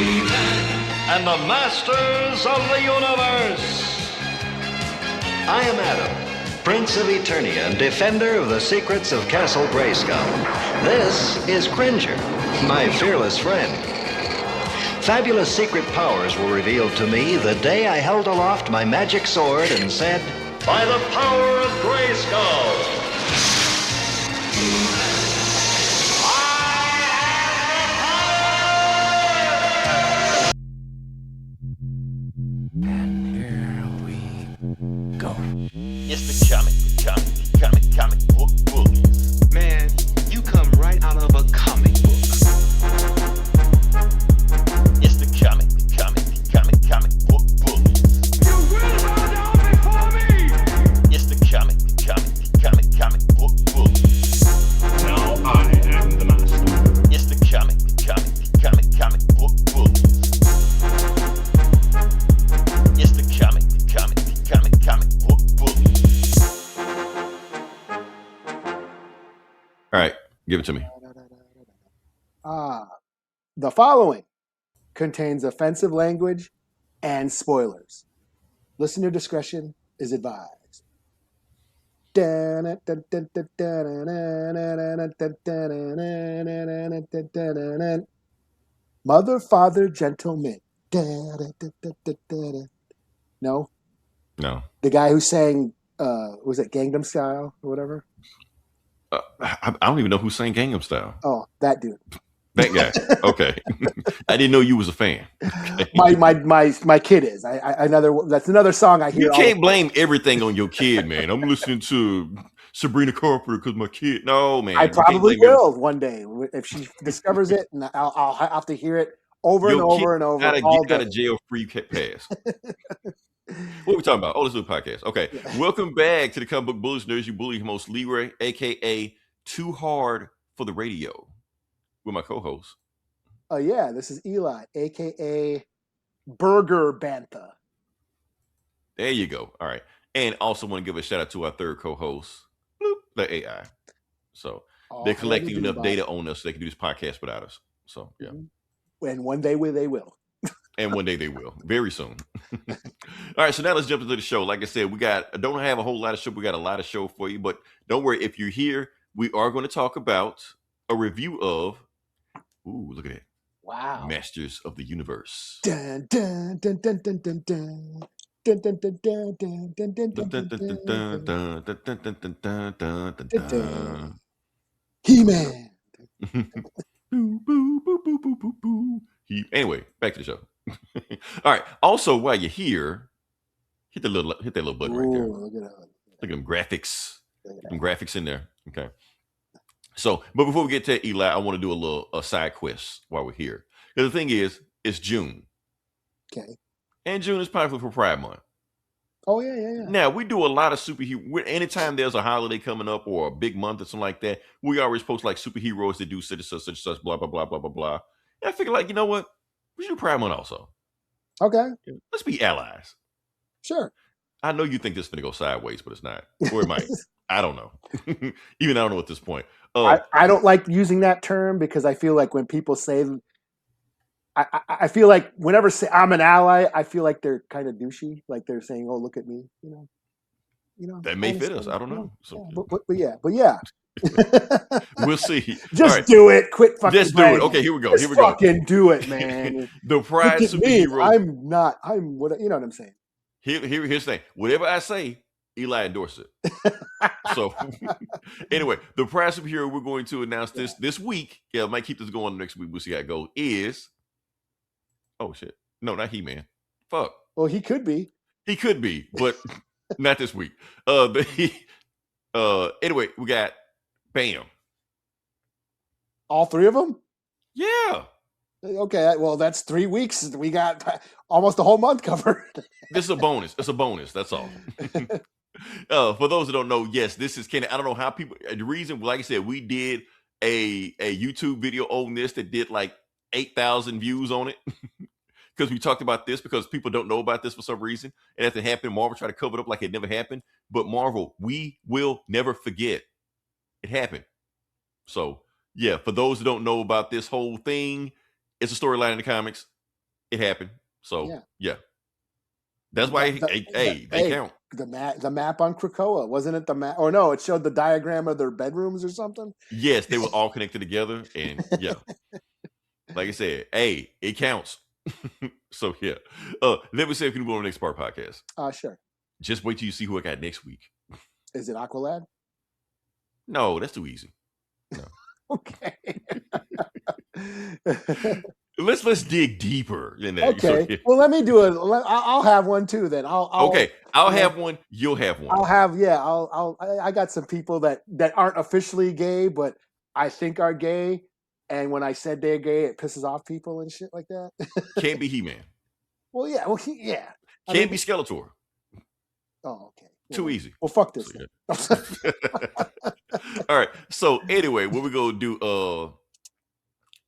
and the masters of the universe. I am Adam, Prince of Eternia and defender of the secrets of Castle Grayskull. This is Cringer, my fearless friend. Fabulous secret powers were revealed to me the day I held aloft my magic sword and said, "By the power of Grayskull!" And here we go. It's the comic book bullies. Man, you come right out of a comic book. It's the comic book bullies. You will bow down before me! It's the comic book bullies. Now I am the master. It's the comic book bullies. It's the comic book bullies. All right, give it to me. The following contains offensive language and spoilers. Listener discretion is advised. Mother, father, gentlemen. No? No, The guy who sang, was it Gangnam Style or whatever? I don't even know who sang Gangnam Style. Oh, that dude. That guy. Okay, I didn't know you was a fan. Okay. My kid is. That's another song I hear. You all can't the- blame everything on your kid, man. I'm listening to Sabrina Carpenter because my kid. No, man. I You can't probably blame will one day if she discovers it, and I'll have to hear it over and Your over kid and over gotta all get out day. of jail free pass. What are we talking about? Oh, let's do a podcast. Okay. Welcome back to the Comic Book Bullies. There's your bully host, Leroy, aka Too Hard for the Radio, with my co-host. Yeah, this is Eli, aka Burger Bantha. There you go. All right. And also want to give a shout out to our third co-host, Bloop, the AI. So they're collecting enough data on us so they can do this podcast without us. So yeah. And one day they will. And one day they will, very soon. All right, so now let's jump into the show. Like I said, don't have a whole lot of show. We got a lot of show for you, but don't worry. If you're here, we are going to talk about a review of, ooh, look at that. Wow. Masters of the Universe. Dun, dun, dun, dun, dun, dun, dun. Dun, dun, dun, dun, dun, dun, dun, Dun, dun, dun, dun, dun, dun. dun, dun, dun, dun, dun, dun, dun, Dun, dun. dun. He-Man. Boo, boo, boo, boo, boo, boo, boo. Anyway, back to the show. All right. Also, while you're here, hit that little button right there. Ooh, look at that. Look at them graphics. Look at Get them graphics in there. Okay. So, but before we get to Eli, I want to do a side quest while we're here. Because the thing is, it's June. Okay. And June is popular for Pride Month. Oh, yeah. Now, we do a lot of superhero. Anytime there's a holiday coming up or a big month or something like that, we always post like superheroes that do such and such, blah, blah, blah, blah, blah, blah. And I figure, like, you know what? We should do Pride Month also. Okay. Let's be allies. Sure. I know you think this is going to go sideways, but it's not. Or it might. I don't know. Even I don't know at this point. I don't like using that term because I feel like when people say, I feel like whenever say I'm an ally, I feel like they're kind of douchey. Like they're saying, "Oh, look at me," you know. That may fit us. I don't know. So, Yeah, but yeah. we'll see. Just right. do it. Quit fucking. Just do it. Okay, here we go. Just fucking do it, man. The Pride Look at me. superhero. I'm what you know what I'm saying. Here's the thing. Whatever I say, Eli endorse it. So anyway, the Pride superhero we're going to announce this week. Yeah, I might keep this going next week. We'll see how it goes. Is oh shit. No, not He-Man. Fuck. Well, he could be. He could be, but not this week. Anyway, we got Bam. All three of them? Yeah. Okay, well, that's 3 weeks. We got almost a whole month covered. This is a bonus. It's a bonus. That's all. For those that don't know, yes, this is Kenny. I don't know how people. The reason, like I said, we did a YouTube video on this that did like 8,000 views on it because we talked about this because people don't know about this for some reason. And as it happened, Marvel tried to cover it up like it never happened. But Marvel, we will never forget it happened. So yeah, for those that don't know about this whole thing, it's a storyline in the comics. It happened. So Yeah. yeah, that's why they count. The map on Krakoa, wasn't it the map? Or no, it showed the diagram of their bedrooms or something. Yes, they were all connected together, and yeah, like I said, hey, it counts. So yeah, let me say if you can go on the next part podcast. Sure. Just wait till you see who I got next week. Is it Aqualad? No, that's too easy. No. Okay. Let's dig deeper in that. Okay. So, yeah. Well, let me do it. I'll have one too. Then Okay, I'll have one. You'll have one. I'll have I got some people that aren't officially gay, but I think are gay. And when I said they're gay, it pisses off people and shit like that. Can't be He-Man. Well, yeah. Well, yeah. Can't be Skeletor. Oh, okay. Too easy. Well, fuck this. So, all right. So anyway, what we're gonna do?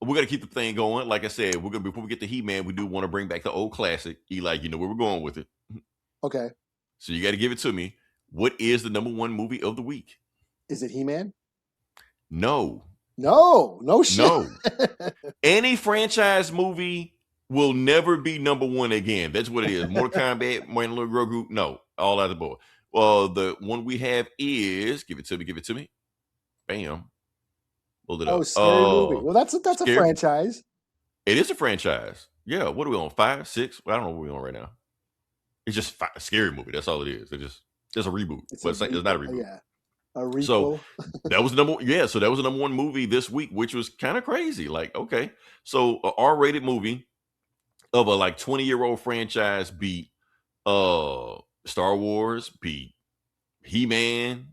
We're gonna keep the thing going. Like I said, we're gonna before we get to He-Man, we do want to bring back the old classic. Eli, you know where we're going with it. Okay. So you got to give it to me. What is the number one movie of the week? Is it He-Man? No. No shit. No. Any franchise movie will never be number one again. That's what it is. Mortal Kombat, Little Girl Group. No, all out of the board. The one we have is give it to me. Bam. Hold it up. Scary movie. Well, that's a franchise. It is a franchise. Yeah. What are we on? 5, 6? I don't know what we're on right now. It's just a scary movie. That's all it is. It's a reboot. It's not a reboot. Yeah. A requel. So that was the number one movie this week, which was kind of crazy. Like, okay. So a R-rated movie of a like 20-year-old franchise beat Star Wars, beat He-Man,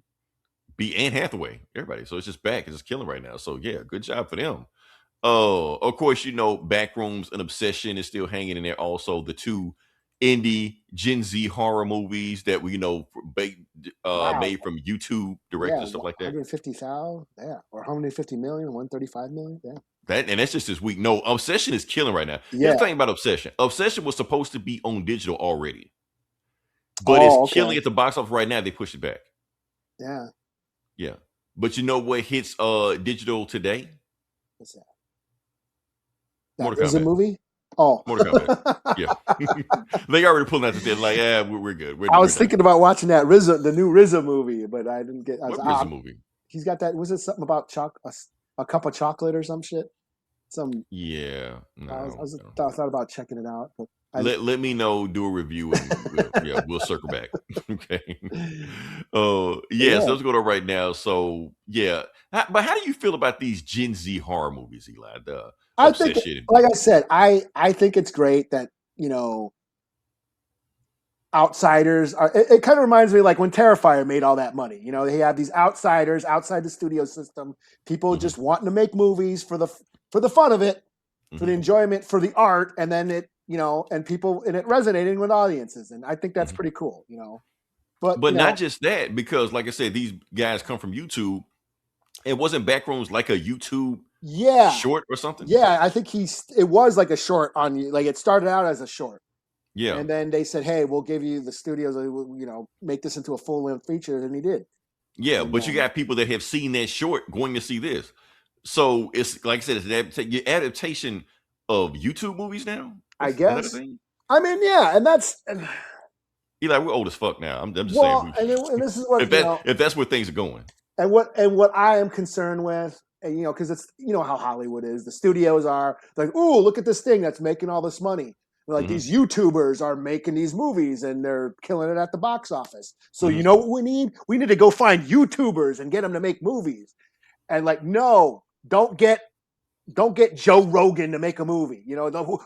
beat Anne Hathaway, everybody. So it's just back. It's just killing right now. So yeah, good job for them. Of course, Backrooms and Obsession is still hanging in there. Also, the two indie Gen Z horror movies that we made from YouTube directors, stuff like that. 150,000, yeah, or 150 million, 135 million, yeah. That's just this week. No, Obsession is killing right now. Yeah. Here's the thing about Obsession. Obsession was supposed to be on digital already, but it's killing at the box office right now. They pushed it back. Yeah. Yeah, but you know what hits digital today? What's that? Mortal Is a Kombat. movie? Oh, Mortal Kombat. Yeah, they already pulling out the thing. Like, yeah, we're good. I was thinking about watching that the new RZA movie, but I didn't get. What RZA movie? He's got that. Was it something about a cup of chocolate or some shit? Yeah. No, I thought about checking it out, but let me know. Do a review, and we'll circle back. Okay. So let's go to right now. So yeah, but how do you feel about these Gen Z horror movies, Eli? I think, like I said, I think it's great that outsiders are. It kind of reminds me like when Terrifier made all that money. They have these outsiders outside the studio system, people just wanting to make movies for the fun of it, for the enjoyment, for the art, and then it and people and it resonating with audiences, and I think that's pretty cool. But not just that, because like I said, these guys come from YouTube. It wasn't Backrooms like a YouTube short or something? Yeah, I think it was like a short it started out as a short. Yeah. And then they said, hey, we'll give you the studios, make this into a full-length feature, and he did. Yeah, but you got people that have seen that short going to see this. So it's like I said, it's an adaptation of YouTube movies now? I guess. I mean, yeah, and that's... Eli, we're old as fuck now. I'm just saying. And this is what... if that's where things are going. And what I am concerned with, and because it's how Hollywood is. The studios are like, "Ooh, look at this thing that's making all this money." Like these YouTubers are making these movies and they're killing it at the box office. So you know what we need? We need to go find YouTubers and get them to make movies. And like, no, don't get Joe Rogan to make a movie.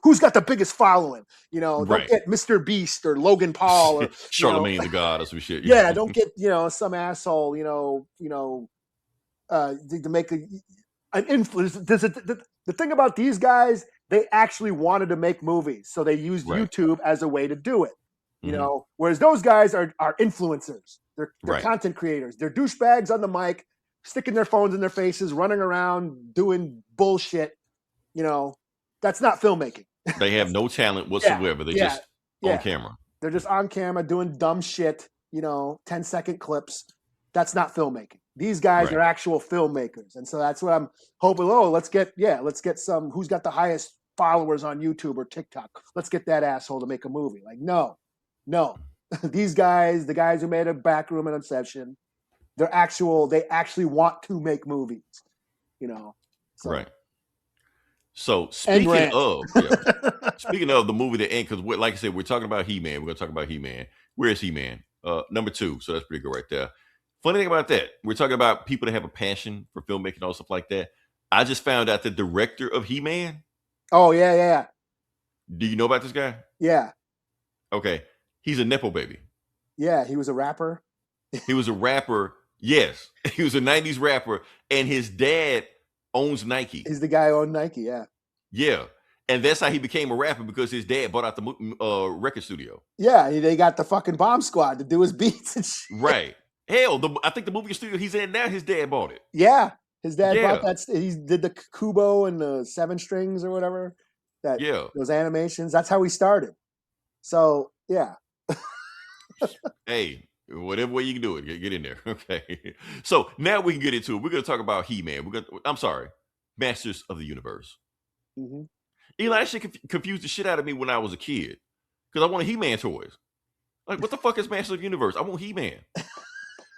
Who's got the biggest following? Don't get Mr. Beast or Logan Paul or Charlemagne the God or some shit. Yeah, don't get some asshole to make an influence. The thing about these guys, they actually wanted to make movies, so they used YouTube as a way to do it. Whereas those guys are influencers. They're content creators. They're douchebags on the mic, sticking their phones in their faces, running around doing bullshit. That's not filmmaking. They have no talent whatsoever. They're just on camera. They're just on camera doing dumb shit. 10-second clips. That's not filmmaking. These guys are actual filmmakers, and so that's what I'm hoping. Oh, let's get some. Who's got the highest followers on YouTube or TikTok. Let's get that asshole to make a movie. Like, no. These guys, the guys who made a Backroom and Inception, they actually want to make movies, you know. So. Right. So speaking of the movie that ends, because like I said, we're talking about He-Man. We're gonna talk about He-Man. Where is He-Man? Number 2. So that's pretty good right there. Funny thing about that, we're talking about people that have a passion for filmmaking and all stuff like that. I just found out the director of He-Man. Oh yeah. Do you know about this guy? Yeah. Okay. He's a Nepo baby. Yeah, he was a rapper. He was a rapper. Yes. He was a 90s rapper. And his dad owns Nike. He's the guy who owned Nike, yeah. Yeah. And that's how he became a rapper, because his dad bought out the record studio. Yeah, they got the fucking Bomb Squad to do his beats and shit. Right. Hell, I think the movie studio he's in now, his dad bought it. Yeah. His dad bought that. He did the Kubo and the 7 strings or whatever. Those animations. That's how he started. So, yeah. Hey, whatever way you can do it, get in there. Okay. So now we can get into it. We're going to talk about He-Man. Masters of the Universe. Mm-hmm. Eli, that shit confused the shit out of me when I was a kid, because I wanted He-Man toys. Like, what the fuck is Masters of the Universe? I want He-Man.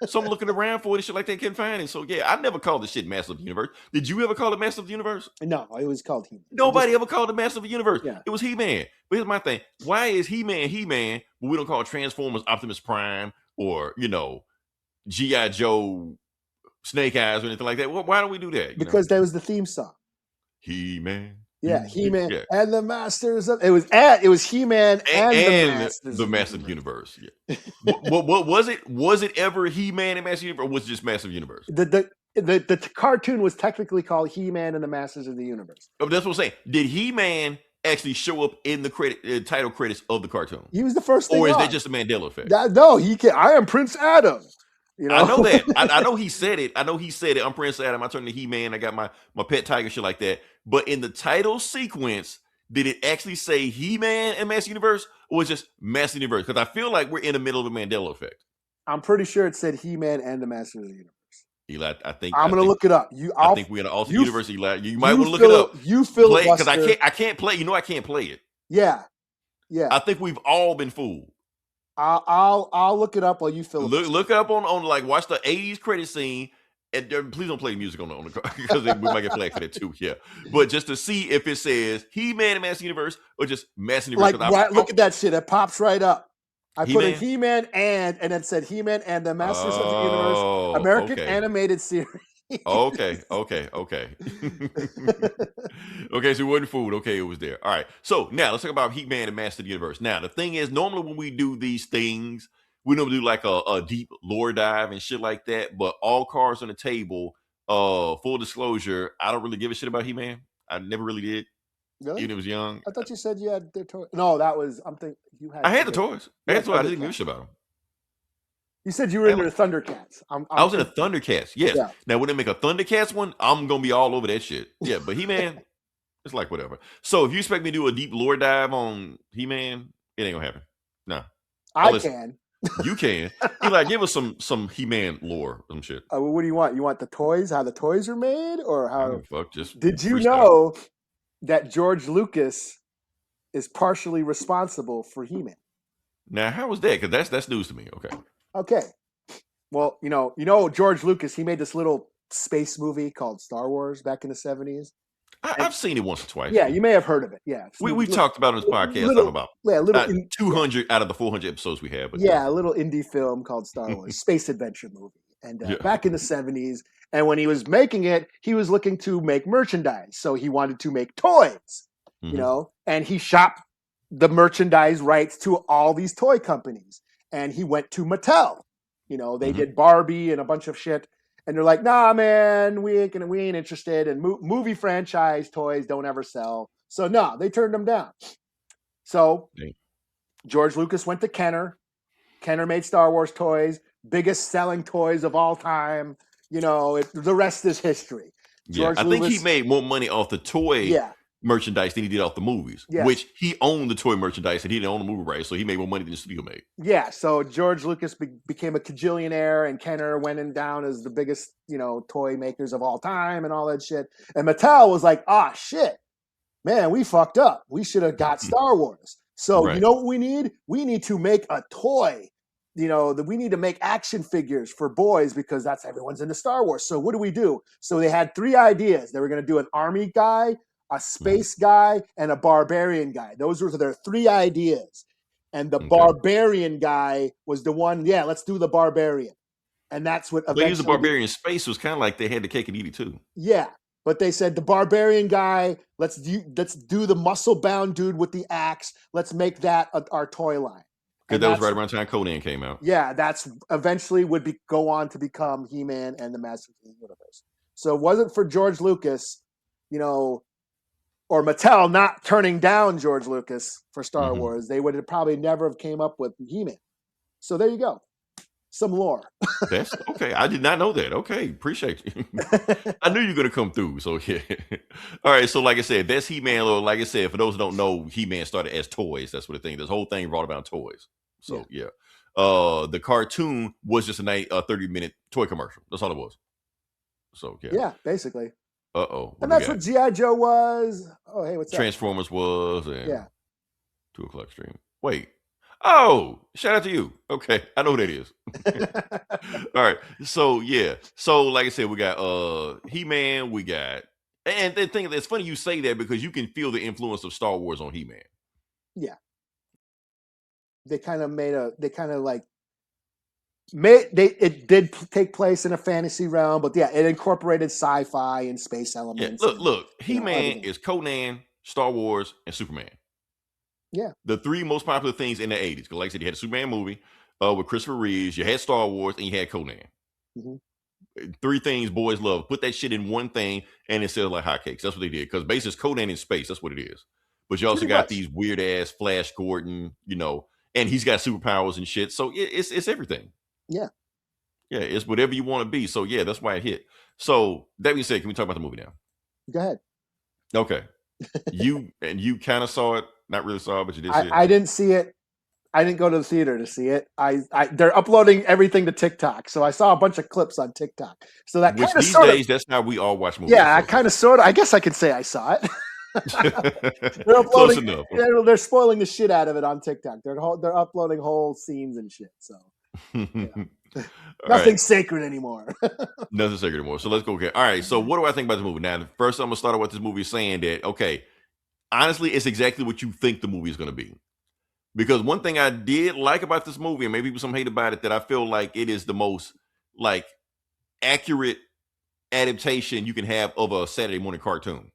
So I'm looking around for it and shit like that, can't find it. So yeah, I never called this shit Masters of the Universe. Did you ever call it Masters of the Universe? No, it was called He-Man. Nobody ever called it Masters of the Universe. Yeah. It was He-Man. But here's my thing. Why is He-Man, but we don't call it Transformers Optimus Prime or, G.I. Joe Snake Eyes or anything like that? Well, why don't we do that? Because that was the theme song. He-Man. Yeah, He-Man and the Masters of it was He-Man and the Masters of the Universe. Yeah. what was it? Was it ever He-Man and Masters of the Universe, or was it just Masters of the Universe? The cartoon was technically called He-Man and the Masters of the Universe. Oh, that's what I'm saying. Did He-Man actually show up in the title credits of the cartoon? He was the first thing. Or is that just a Mandela effect? No, he can. I am Prince Adam. I know that. I know he said it. I'm Prince Adam. I turned to He-Man. I got my pet tiger, shit like that. But in the title sequence, did it actually say He-Man and Master Universe, or was it just Master Universe? Because I feel like we're in the middle of the Mandela effect. I'm pretty sure it said He-Man and the Masters of the Universe. Eli, I'm going to look it up. I think we're in an alternate universe, Eli. You might want to look it up. You filibuster. Because I can't play. I can't play it. Yeah. I think we've all been fooled. I'll look it up while you filibuster. Look up on watch the 80s credit scene. And please don't play music on the car, because we might get flagged for that too. Yeah, but just to see if it says He-Man and Master Universe or just Master Universe. Look at that shit. It pops right up. I put in He-Man and it said He-Man and the Masters of the Universe American Animated Series. Okay. Okay, so we wasn't fooled. Okay, it was there. All right. So now let's talk about He-Man and Master of the Universe. Now, the thing is, normally when we do these things, we don't do like a deep lore dive and shit like that, but all cards on the table, full disclosure, I don't really give a shit about He-Man. I never really did. Really? Even when I was young. I thought you said you had the toys. No, I'm thinking you had. I had the toys. I didn't give a shit about them. You said you were into the Thundercats. I was in a Thundercats, yes. Yeah. Now, when they make a Thundercats one, I'm going to be all over that shit. Yeah, but He-Man, it's like whatever. So if you expect me to do a deep lore dive on He-Man, it ain't going to happen. No. I can. You can. Eli, give us some He-Man lore, some shit. What do you want? You want the toys, how the toys are made, or how? Did you freestyle. know that George Lucas is partially responsible for He-Man? Now, how was that? Because that's news to me. Okay. Well, you know George Lucas, he made this little space movie called Star Wars back in the 70s. I've seen it once or twice. Yeah, you may have heard of it. Yeah, we talked about it on this podcast. About 200 out of the 400 episodes we have. But a little indie film called Star Wars, space adventure movie, and back in the 70s. And when he was making it, he was looking to make merchandise, so he wanted to make toys. And he shopped the merchandise rights to all these toy companies, and he went to Mattel. They did Barbie and a bunch of shit. And they're like, nah, man, we ain't interested. And movie franchise toys don't ever sell. So no, they turned them down. So George Lucas went to Kenner. Kenner made Star Wars toys, biggest selling toys of all time. The rest is history. I think he made more money off the toy merchandise than he did off the movies, which he owned the toy merchandise and he didn't own the movie rights, so he made more money than the studio made. Yeah, so George Lucas became a cajillionaire, and Kenner went down as the biggest, toy makers of all time and all that shit. And Mattel was like, shit, man, we fucked up. We should have got Star Wars. So you Right. know what we need? We need to make a toy. That we need to make action figures for boys because that's everyone's into Star Wars. So what do? So they had 3 ideas. They were going to do an army guy, a space guy, and a barbarian guy. Those were their 3 ideas. And the Okay. barbarian guy was the one. Yeah, let's do the barbarian. And that's what They used the eventually. barbarian space was kind of like they had the cake and eat it too. Yeah, but they said the barbarian guy. Let's do the muscle bound dude with the axe. Let's make that our toy line. Because And that was that's- right around the time Conan came out. Yeah, that's eventually would go on to become He-Man and the Masters of the Universe. So it wasn't for George Lucas, or Mattel not turning down George Lucas for Star Mhm. Wars. They would have probably never have came up with He-Man. So there you go. Some lore. That's okay. I did not know that. Okay, appreciate you. I knew you were gonna come through. So yeah. All right. So like I said, that's He-Man. Or like I said, for those who don't know, He-Man started as toys. That's what the thing. This whole thing brought about toys. So yeah. The cartoon was just a 30-minute toy commercial. That's all it was. So yeah. Yeah, basically. Uh-oh. And that's what G.I. Joe was. Oh, hey, what's up? Transformers was and Yeah. 2 o'clock stream. Wait. Oh, shout out to you. Okay, I know who that is. All right. So yeah. So like I said, we got He-Man, we got and the thing that's funny you say that because you can feel the influence of Star Wars on He-Man. They kind of it did take place in a fantasy realm, but yeah, it incorporated sci-fi and space Yeah, elements. look, He-Man everything. is Conan, Star Wars, and Superman. Yeah. The 3 most popular things in the 80s. Because like I said, you had a Superman movie with Christopher Reeves, you had Star Wars, and you had Conan. Mhm. 3 things boys love. Put that shit in one thing and it sells like hotcakes. That's what they did. Because basically it's Conan in space. That's what it is. But you also Pretty got much. these weird ass Flash Gordon, and he's got superpowers and shit. So it's everything. Yeah. Yeah, it's whatever you want to be. So yeah, that's why it hit. So that being said, can we talk about the movie now? Go ahead. Okay. You kind of saw it, not really saw it, but you did see it. I didn't see it. I didn't go to the theater to see it. They're uploading everything to TikTok, so I saw a bunch of clips on TikTok. So that Which kind of these sort days, that's how we all watch movies. yeah, I kind of sort of. I guess I could say I saw it. They're Close uploading. enough. They're spoiling the shit out of it on TikTok. They're uploading whole scenes and shit. So All nothing right. sacred anymore. Nothing sacred anymore. So let's go. Okay. All right. So what do I think about the movie? Now, first, I'm gonna start out with this movie saying that okay, honestly, it's exactly what you think the movie is gonna be. Because one thing I did like about this movie, and maybe people some hate about it, that I feel like it is the most like accurate adaptation you can have of a Saturday morning cartoon.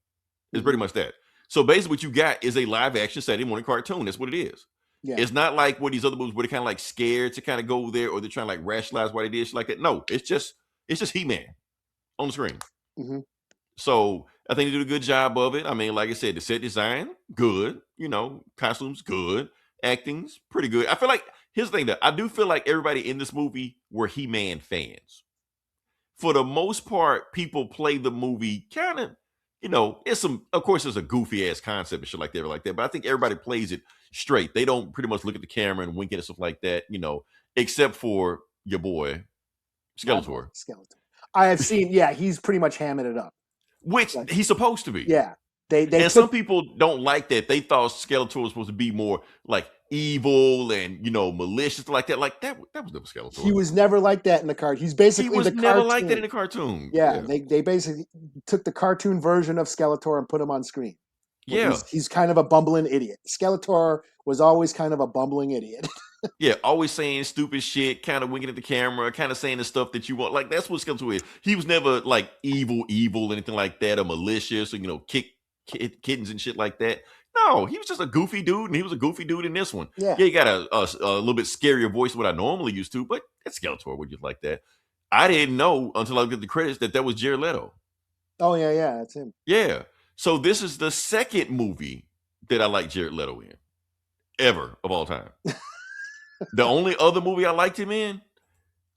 It's pretty much that. So basically, what you got is a live action Saturday morning cartoon. That's what it is. Yeah. It's not like what these other movies where they're kind of like scared to kind of go there, or they're trying to like rationalize why they did shit like that. No, it's just He-Man on the screen. Mhm. So I think they did a good job of it. I mean, like I said, the set design, good. Costumes, good. Acting's pretty good. I feel like here's the thing that I do feel like everybody in this movie were He-Man fans. For the most part, people play the movie kind of, it's of course, there's a goofy ass concept and shit like that, but I think everybody plays it straight. They don't pretty much look at the camera and wink at it, stuff like that, except for your boy, Skeletor. I have seen, yeah, he's pretty much hamming it up. Which he's supposed to be. Yeah. Some people don't like that. They thought Skeletor was supposed to be more like evil and malicious like that. Like that was never Skeletor. He was never like that in the cartoon. He's basically he was the never cartoon. like that in the cartoon. Yeah, they basically took the cartoon version of Skeletor and put him on screen. Yeah, he's kind of a bumbling idiot. Skeletor was always kind of a bumbling idiot. Yeah, always saying stupid shit, kind of winking at the camera, kind of saying the stuff that you want. Like that's what Skeletor is. He was never like evil, anything like that, or malicious, or kick kittens and shit like that. No, he was just a goofy dude, and he was a goofy dude in this one. Yeah, he got a little bit scarier voice than what I normally used to, but it's Skeletor would just like that. I didn't know until I looked at the credits that was Jared Leto. Oh yeah, that's him. Yeah, so this is the second movie that I like Jared Leto in, ever of all time. The only other movie I liked him in,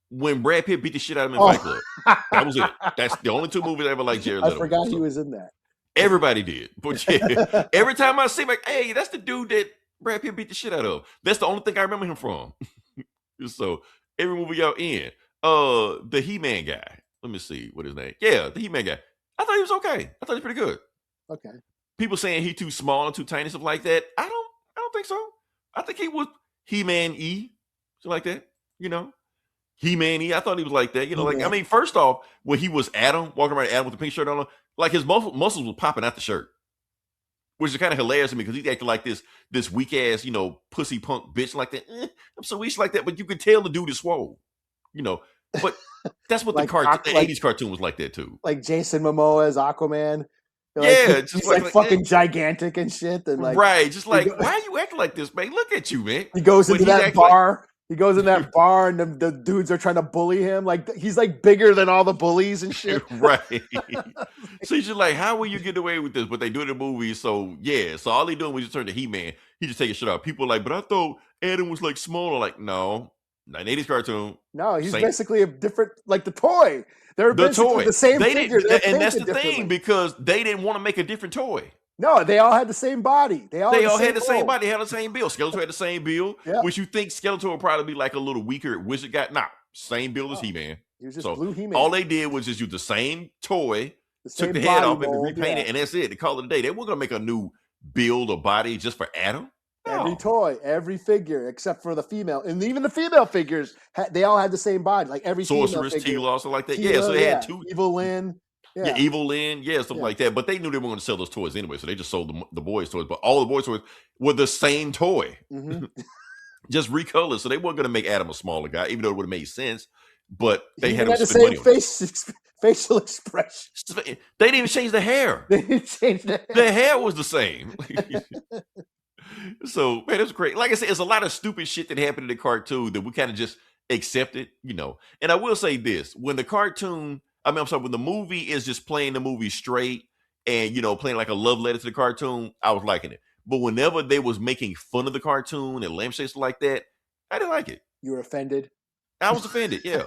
when Brad Pitt beat the shit out of him in Fight Club. That was it. That's the only 2 movies I ever liked Jared Leto. I forgot he was in that. Everybody did. But yeah, every time I see him, like, hey, that's the dude that Brad Pitt beat the shit out of. That's the only thing I remember him from. So every movie y'all in. The He-Man guy. Let me see what his name. Yeah, the He-Man guy. I thought he was okay. I thought he was pretty good. Okay. people saying he too small and too tiny, stuff like that. I don't think so. I think he was He-Man E, something like that. You know, He-Man E. I thought he was like that. You know, like I He-Man. mean, first off, when he was Adam, walking around Adam with the pink shirt on, like his muscles were popping out the shirt, which is kind of hilarious to me because he's acting like this weak ass, you know, pussy punk bitch like that. I'm so weak like that, but you could tell the dude is swole. You know, but that's what Like the like 80s cartoon was like that too. like Jason Momoa as Aquaman. Like, Yeah, just he's like fucking eh, gigantic and shit, and like right. Just like, go- why are you acting like this, man? Look at you, man. he goes But into he's that acting like bar. He goes in that bar, and the dudes are trying to bully him. Like he's like bigger than all the bullies and shit. right. So he's just like, how will you get away with this? But they do it in the movie, so yeah. So all they doing was just turn to He-Man. He just taking shit out. People are like, but I thought Adam was like smaller. Like, no, 1980s cartoon. No, he's Same. basically a different, like the toy. They're The basically toy. the same They figure. didn't, They're and that's the painted thing differently. because they didn't want to make a different toy. No, they all had the same body. They all Had the same mold. body, they had the same build. Skeletor had the same build, Yeah. which you think Skeletor would probably be like a little weaker wizard guy. Nah, same build as Oh, He-Man. He was just So blue He-Man. all they did was just use the same toy, the took same the head body off and mold, repainted it, and that's it. They call it a day. They weren't gonna make a new build or body just for Adam. Every No. toy, every figure, except for the female, and even the female figures, they all had the same body. Like every Sorceress, female figure. Tila, something like that. Yeah, so Tila, they had two. Evil Lynn. Yeah, Evil Lynn, something Yeah. like that. But they knew they weren't going to sell those toys anyway, so they just sold the boys' toys. But all the boys' toys were the same toy, Mhm. just recolored. So they weren't going to make Adam a smaller guy, even though it would have made sense. But they He had even to had the spend money same on it. facial expression. They didn't even change the hair. They changed it. The hair was the same. So man, it was great. Like I said, it's a lot of stupid shit that happened in the cartoon that we kind of just accepted, you know. And I will say this: when the cartoon, I'm sorry, when the movie is just playing the movie straight and you know playing like a love letter to the cartoon, I was liking it. But whenever they was making fun of the cartoon and lampshades like that, I didn't like it. You were offended. I was offended. Yeah.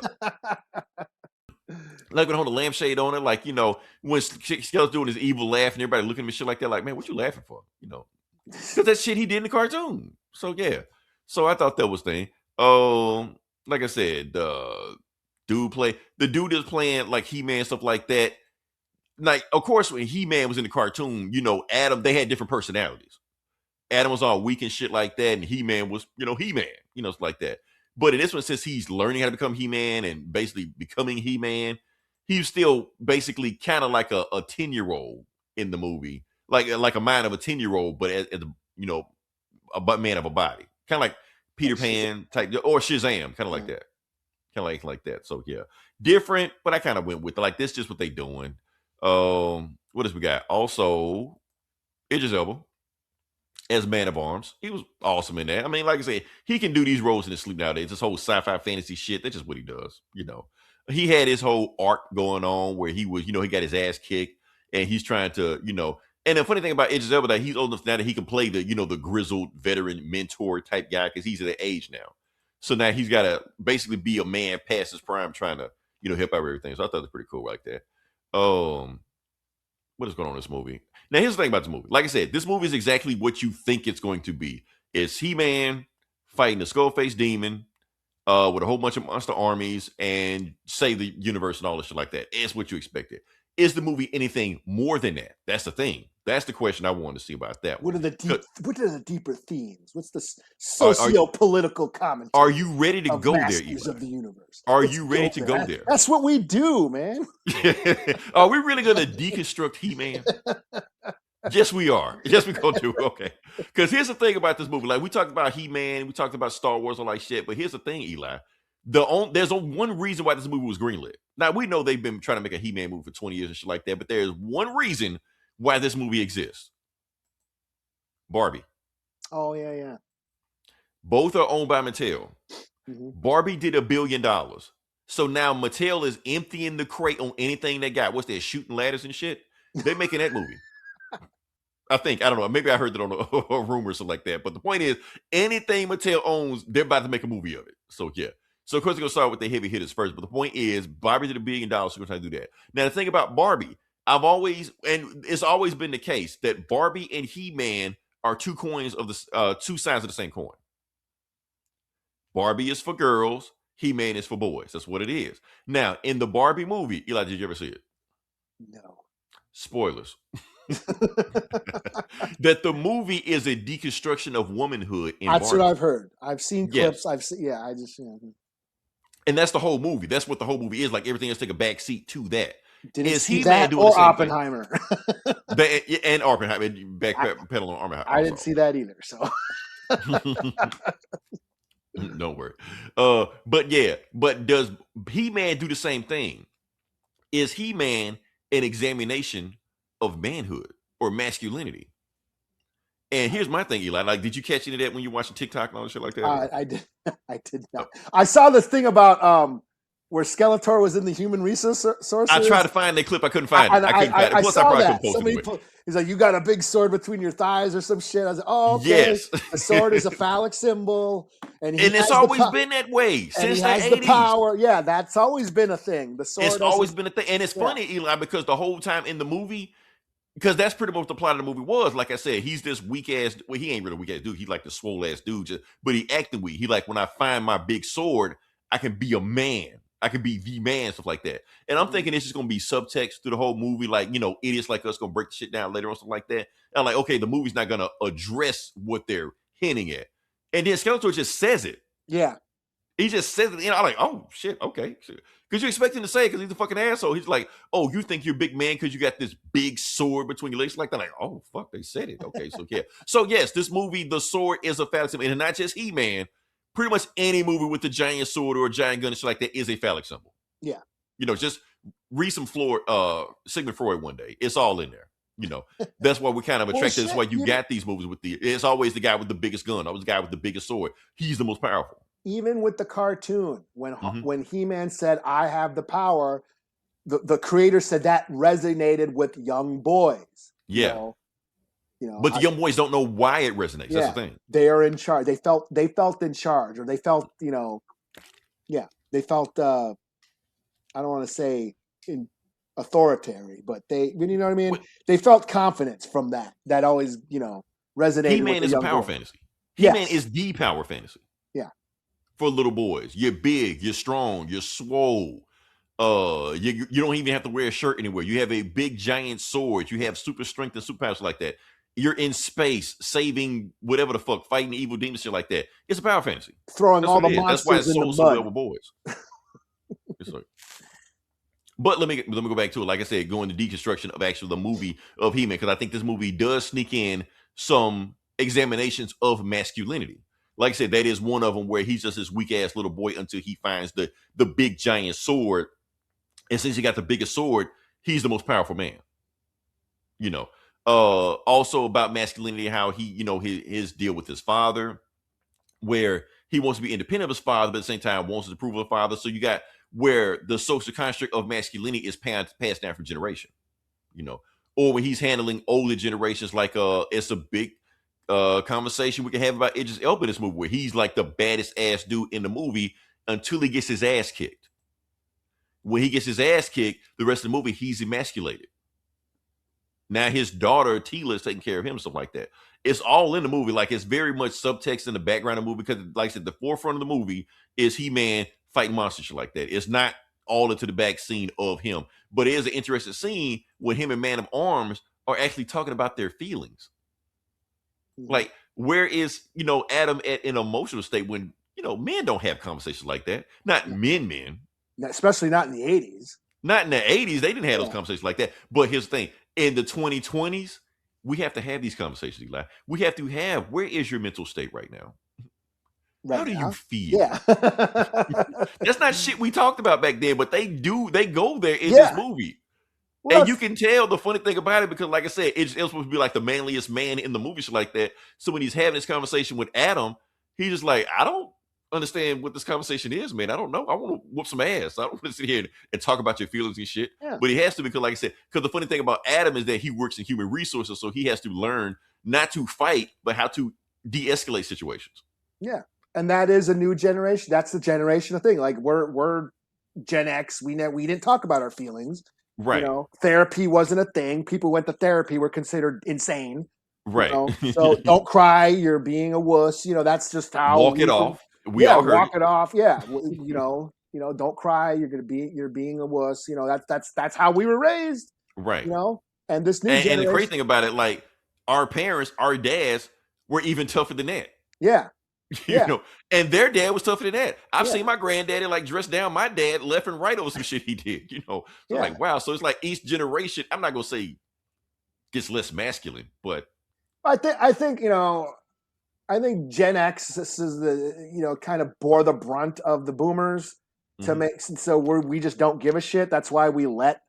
Like when hold a lampshade on it, like you know, when Skeletor's doing his evil laugh and everybody looking at me shit like that, like, man, what you laughing for? You know, because that shit he did in the cartoon. So yeah. So I thought that was thing. Like I said, the dude is playing like He-Man, stuff like that. Like, of course, when He-Man was in the cartoon, you know, Adam, they had different personalities. Adam was all weak and shit like that, and He-Man was, you know, He-Man, you know, it's like that. But in this one, since he's learning how to become He-Man and basically becoming He-Man, he's still basically kind of like a 10-year-old in the movie, like a mind of a 10-year-old, but as a, you know, a man of a body, kind of like Peter Pan type or Shazam, kind of like that, kind of like that. So yeah, different, but I kind of went with like this, just what they doing. What else we got? Also, Idris Elba as Man of Arms. He was awesome in that. I mean, like I said, he can do these roles in his sleep nowadays. This whole sci-fi fantasy shit, that's just what he does, you know. He had his whole arc going on where he was, you know, he got his ass kicked and he's trying to, you know, and the funny thing about Idris Elba that he's old enough now that he can play the, you know, the grizzled veteran mentor type guy because he's at that age now. So now he's got to basically be a man past his prime trying to, you know, help out with everything. So I thought it was pretty cool like that. What is going on in this movie? Now, here's the thing about this movie. Like I said, this movie is exactly what you think it's going to be. It's He-Man fighting the Skull-Faced Demon with a whole bunch of monster armies and save the universe and all this shit like that. It's what you expected. Is the movie anything more than that? That's the thing. That's the question I wanted to see about that one. What are the deeper themes? What's the socio-political commentary? Are you ready to go there, Masters Eli? of the Universe? Are Let's you ready to go there? That's what we do, man. Are we really going to deconstruct He-Man? Yes, we are. Yes, we're going to. Okay. Because here's the thing about this movie. Like, we talked about He-Man, we talked about Star Wars, all like shit. But here's the thing, Eli. There's one reason why this movie was greenlit. Now, we know they've been trying to make a He-Man movie for 20 years and shit like that. But there's one reason why this movie exists. Barbie. Oh, yeah. Both are owned by Mattel. Mm-hmm. Barbie did $1 billion. So now Mattel is emptying the crate on anything they got. What's that, shooting ladders and shit? They're making that movie. I think. I don't know. Maybe I heard that on a rumor or something like that. But the point is, anything Mattel owns, they're about to make a movie of it. So, yeah. So, of course, they're going to start with the heavy hitters first. But the point is, Barbie did $1 billion, so we're going to try to do that. Now, the thing about Barbie, it's always been the case that Barbie and He-Man are two coins of the two sides of the same coin. Barbie is for girls. He-Man is for boys. That's what it is. Now, in the Barbie movie, Eli, did you ever see it? No. Spoilers. that the movie is a deconstruction of womanhood in That's what Barbie. I've heard. I've seen Yes. clips. I've seen. Yeah, I just. And that's the whole movie. That's what the whole movie is. Like everything else take a back seat to that. Didn't Is see He-Man that doing the or same Oppenheimer. thing? And Oppenheimer, backpedal on Oppenheimer. I didn't see that either. So Don't worry. But does He-Man do the same thing? Is He-Man an examination of manhood or masculinity? And here's my thing, Eli. Like, did you catch any of that when you watching TikTok and all that shit like that? I did. I did not. I saw this thing about where Skeletor was in the human resources. I tried to find that clip. I couldn't find it. I couldn't find it. Plus, I saw probably that. couldn't post it. He's like, you got a big sword between your thighs or some shit. I was like, oh, okay. Yes. The sword is a phallic symbol, and it's always been that way since the 80s. The power. Yeah, that's always been a thing. The sword. It's always been a thing, and it's funny, Eli, because the whole time in the movie, because that's pretty much what the plot of the movie was. Like I said, he's this weak ass. Well, he ain't really a weak ass dude. He like the swole ass dude, but he acting weak. He like, when I find my big sword, I can be a man. I can be the man, stuff like that. And I'm thinking it's just gonna be subtext through the whole movie, like, idiots like us gonna break the shit down later on, something like that. And I'm like, okay, the movie's not gonna address what they're hinting at. And then Skeletor just says it. Yeah. He just says it. I'm like, oh shit, okay. Because you expect him to say it because he's a fucking asshole. He's like, oh, you think you're a big man because you got this big sword between your legs like that? Like, oh fuck, they said it. Okay, so yeah. So yes, this movie, the sword is a phallic symbol, and not just He-Man. Pretty much any movie with a giant sword or a giant gun and shit like that is a phallic symbol. Yeah. Just read some Sigmund Freud one day. It's all in there. That's why we're kind of attracted. That's why you got these movies with it's always the guy with the biggest gun, always the guy with the biggest sword. He's the most powerful. Even with the cartoon, when He-Man said, I have the power, the creator said that resonated with young boys. Yeah. But the young boys don't know why it resonates. Yeah, that's the thing. They are in charge. They felt in charge, or they felt, they felt, I don't want to say authoritarian, but you know what I mean? They felt confidence from that. That always, resonated. He-Man is a power fantasy. He-Man is the power fantasy. Yeah. For little boys. You're big, you're strong, you're swole. You don't even have to wear a shirt anywhere. You have a big giant sword. You have super strength and superpowers like that. You're in space, saving whatever the fuck, fighting evil demons, shit like that. It's a power fantasy. Throwing all the monsters in the mud. Over boys. But let me go back to it. Like I said, going to deconstruction of actually the movie of He-Man, because I think this movie does sneak in some examinations of masculinity. Like I said, that is one of them where he's just this weak ass little boy until he finds the big giant sword. And since he got the biggest sword, he's the most powerful man. Also about masculinity, how he, his deal with his father, where he wants to be independent of his father, but at the same time wants his approval of the father. So you got where the social construct of masculinity is passed down from generation, or when he's handling older generations, like it's a big conversation we can have about Idris Elba in this movie, where he's like the baddest ass dude in the movie until he gets his ass kicked. When he gets his ass kicked, the rest of the movie, he's emasculated. Now his daughter Tila is taking care of him, stuff like that. It's all in the movie. Like, it's very much subtext in the background of the movie, because, like I said, the forefront of the movie is He-Man fighting monsters like that. It's not all into the back scene of him, but it is an interesting scene when him and Man of Arms are actually talking about their feelings. Like, where is Adam at an emotional state when men don't have conversations like that? Not men, especially not in the 80s. Not in the 80s. They didn't have those conversations like that. But here's the thing. In the 2020s, we have to have these conversations, Eli. We have to have, where is your mental state right now? How do you feel? Yeah. That's not shit we talked about back then, but they go there in this movie. Well, and you can tell the funny thing about it, because, like I said, it's supposed to be like the manliest man in the movie, shit like that. So when he's having this conversation with Adam, he's just like, I don't understand what this conversation is, man. I don't know. I want to whoop some ass. I don't want to sit here and talk about your feelings and shit. Yeah. But he has to, because, like I said, because the funny thing about Adam is that he works in human resources, so he has to learn not to fight, but how to de-escalate situations. Yeah, and that is a new generation. That's the generational thing. Like, we're Gen X. We didn't talk about our feelings. Right. Therapy wasn't a thing. People who went to therapy were considered insane. Right. So don't cry. You're being a wuss. That's just how. Walk it off. We all heard walk it off. Yeah. Don't cry. You're being a wuss. That's how we were raised. Right. And this new And the crazy generation, thing about it, like our parents, our dads were even tougher than that. yeah, You yeah, know, and their dad was tougher than that. I've yeah, seen my granddaddy like dress down my dad left and right over some shit he did, you know. So yeah. like, wow. So it's like each generation, I'm not gonna say gets less masculine, but I think I think Gen X is the kind of bore the brunt of the boomers to mhm, make so we just don't give a shit. That's why we let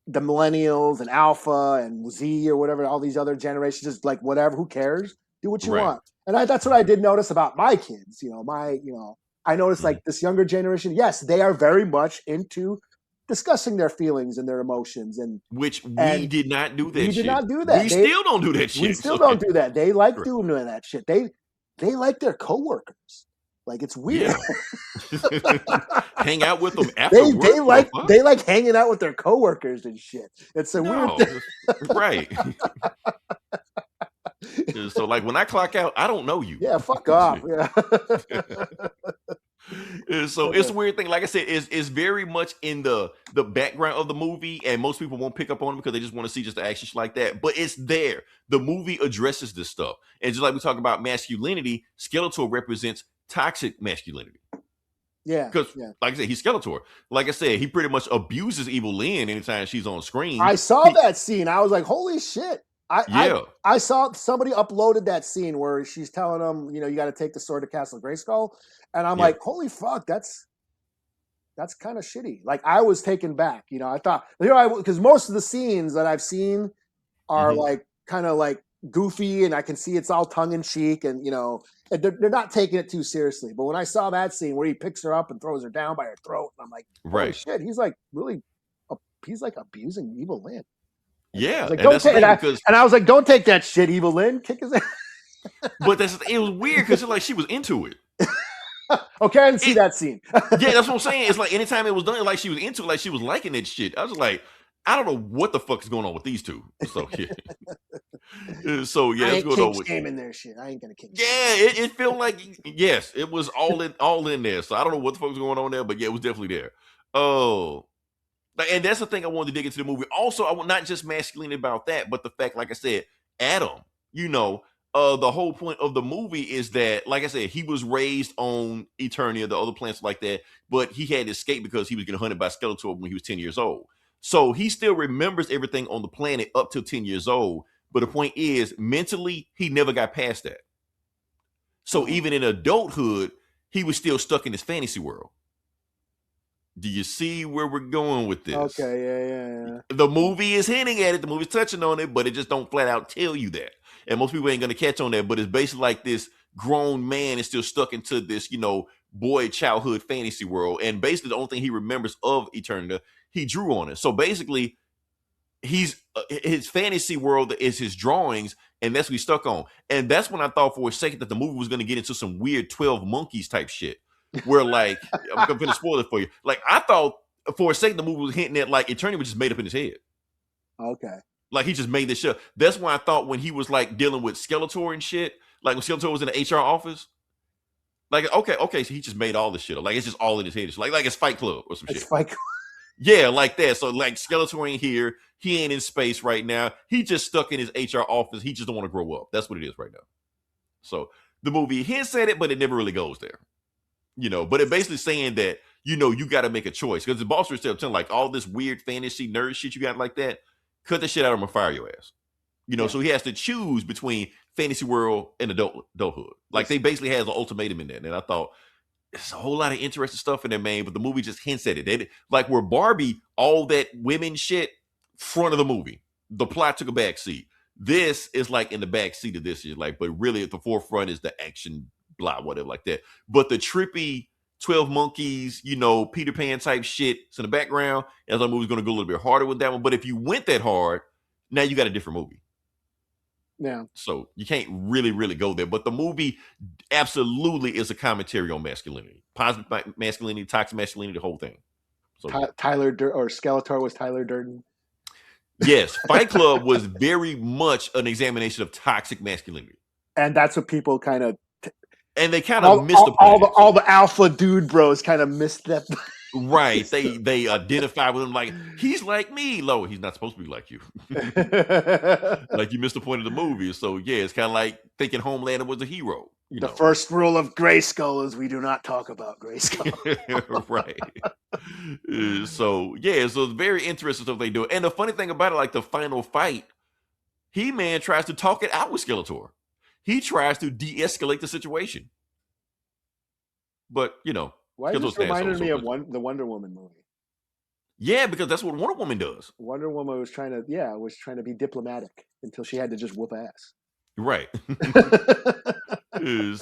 the millennials and alpha and Z or whatever, all these other generations, just like whatever, who cares? Do what you right. want. And that's what I did notice about my kids. I noticed Mhm. like this younger generation, yes, they are very much into discussing their feelings and their emotions. Which we And did not do we that did shit. not do We that. still don't do that We shit. still So don't do that. They like right. doing that shit. They like their coworkers. Like it's weird. Yeah. Hang out with them after they work. they The like fuck? they like hanging out with their coworkers and shit. It's a weird No. thing. Right. So like when I clock out, I don't know you. Yeah, fuck off. Yeah. And so it's a weird thing. Like I said, it's very much in the background of the movie, and most people won't pick up on it because they just want to see just the action shit like that. But it's there. The movie addresses this stuff, and just like we talk about masculinity, Skeletor represents toxic masculinity. Yeah. Because, Yeah. like I said, he's Skeletor. Like I said, he pretty much abuses Evil Lynn anytime she's on screen. I saw that scene. I was like, holy shit. Yeah, I saw somebody uploaded that scene where she's telling him, you got to take the sword to Castle Grayskull. And I'm yeah. like, holy fuck, that's kind of shitty. Like I was taken back. I thought, because most of the scenes that I've seen are Mhm. like kind of like goofy, and I can see it's all tongue in cheek, and and they're not taking it too seriously. But when I saw that scene where he picks her up and throws her down by her throat, and I'm like, holy Right. shit, he's like really, he's like abusing Evil Lynn. And I Yeah, was like, and don't that's the take, thing because, and I was like, don't take that shit, Evil Lynn. Kick his ass. but it was weird because like she was into it. Okay, I didn't see It- that scene. Yeah, that's what I'm saying. It's like anytime it was done, like she was into it, like she was liking that shit. I was like, I don't know what the fuck is going on with these two. So yeah, so yeah, I let's ain't go on kink with. shaming their shit. I ain't gonna kink. Yeah, it felt like yes, it was all in there. So I don't know what the fuck was going on there, but yeah, it was definitely there. Oh, and that's the thing I wanted to dig into the movie. Also, I want not just masculine about that, but the fact, like I said, Adam. The whole point of the movie is that, like I said, he was raised on Eternia, the other planets like that, but he had to escape because he was getting hunted by Skeletor when he was 10 years old. So he still remembers everything on the planet up till 10 years old. But the point is, mentally, he never got past that. So even in adulthood, he was still stuck in his fantasy world. Do you see where we're going with this? Okay, yeah. The movie is hinting at it. The movie's touching on it, but it just don't flat out tell you that. And most people ain't going to catch on that. But it's basically like this grown man is still stuck into this, boy childhood fantasy world. And basically the only thing he remembers of Eternia, he drew on it. So basically, his fantasy world is his drawings, and that's what he's stuck on. And that's when I thought for a second that the movie was going to get into some weird 12 Monkeys type shit. Where like I'm going to spoil it for you. Like I thought for a second the movie was hinting at like Eternia was just made up in his head. Okay. Like he just made this shit. That's why I thought when he was like dealing with Skeletor and shit, like when Skeletor was in the HR office, like okay, so he just made all this shit up. Like it's just all in his head. It's like it's Fight Club or some It's shit. like Yeah, like that. So like Skeletor ain't here. He ain't in space right now. He just stuck in his HR office. He just don't want to grow up. That's what it is right now. So the movie hints at it, but it never really goes there. But it basically saying that, you got to make a choice. Because the boss was telling like all this weird fantasy nerd shit you got like that, cut the shit out of him and fire your ass. So he has to choose between fantasy world and adulthood. Like they basically has an ultimatum in there. And I thought, there's a whole lot of interesting stuff in there, man. But the movie just hints at it. They, like where Barbie, all that women shit, front of the movie. The plot took a back seat. This is like in the back seat of this shit. Like, but really at the forefront is the action, blah, whatever like that. But the trippy 12 Monkeys, Peter Pan type shit, it's in the background. As our movie's going to go a little bit harder with that one. But if you went that hard, now you got a different movie. yeah. So you can't really, really go there. But the movie absolutely is a commentary on masculinity, positive masculinity, toxic masculinity, the whole thing. So Tyler or Skeletor was Tyler Durden. yes, Fight Club was very much an examination of toxic masculinity, And that's what people kind of and they kind of missed the point. all the alpha dude bros kind of missed that. Right. They identify with him like he's like me. Low, he's not supposed to be like you. Like you missed the point of the movie. So yeah, it's kind of like thinking Homelander was a hero. You The know. first rule of Grayskull is we do not talk about Grayskull. Right. So yeah, so it's very interesting stuff they do. And the funny thing about it, like the final fight, He-Man tries to talk it out with Skeletor. He tries to de-escalate the situation. But you know, Why is Skeletor's this an asshole, reminding me so of listen. the Wonder Woman movie? Yeah, because that's what Wonder Woman does. Wonder Woman was trying to be diplomatic until she had to just whoop ass. Right.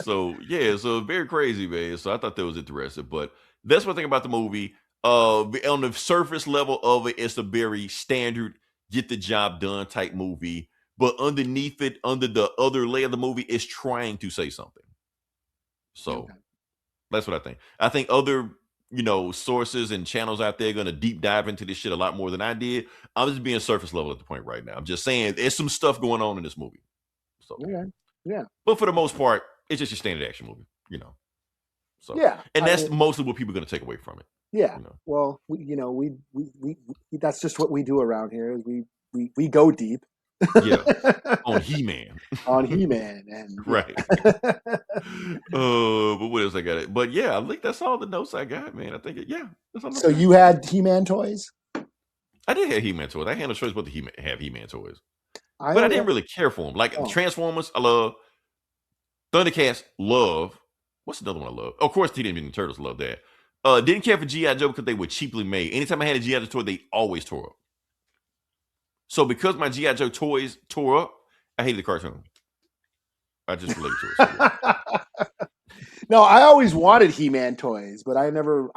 So yeah, so very crazy, man. So I thought that was interesting. But that's one thing about the movie. On the surface level of it, it's a very standard get the job done type movie. But underneath it, under the other layer of the movie, it's trying to say something. So Okay. that's what I think. I think other, sources and channels out there are going to deep dive into this shit a lot more than I did. I'm just being surface level at the point right now. I'm just saying there's some stuff going on in this movie. So Okay. Yeah. but for the most part, it's just a standard action movie, So Yeah. and I that's mean, mostly what people are going to take away from it. yeah. You know. Well, we that's just what we do around here. Is we go deep. Yeah. On He-Man. On He-Man and Right. But what else I got? But yeah, I think that's all the notes I got, man. I think that's all. So you had He-Man toys? I did have He-Man toys. I had no choice but to have He-Man toys. But I only didn't had- really care for them. Like Oh. Transformers, I love. Thundercats, love. What's another one I love? Of course, Teenage Mutant Ninja Turtles, love that. Didn't care for G.I. Joe because they were cheaply made. Anytime I had a G.I. Joe toy, they always tore up. So because my G.I. Joe toys tore up, I hated the cartoon. I just related to it. So, yeah. No, I always wanted He-Man toys, but I never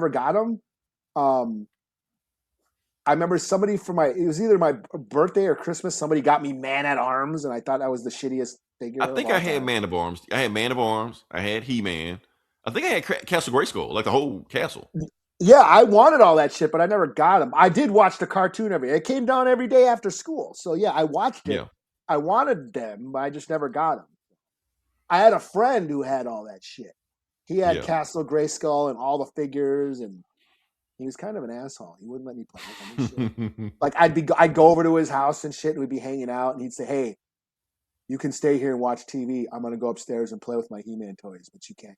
got them. I remember somebody it was either my birthday or Christmas, somebody got me Man at Arms, and I thought that was the shittiest figure. I think I had Man of Arms. I had Man of Arms. I had He-Man. I think I had Castle Grayskull, like the whole castle. Yeah, I wanted all that shit, but I never got them. I did watch the cartoon every day. It came down every day after school. So yeah, I watched it. Yeah. I wanted them, but I just never got them. I had a friend who had all that shit. He had Castle Grayskull and all the figures, and he was kind of an asshole. He wouldn't let me play with them and shit. Like I'd go over to his house and shit, and we'd be hanging out, and he'd say, "Hey, you can stay here and watch TV. I'm gonna go upstairs and play with my He-Man toys, but you can't.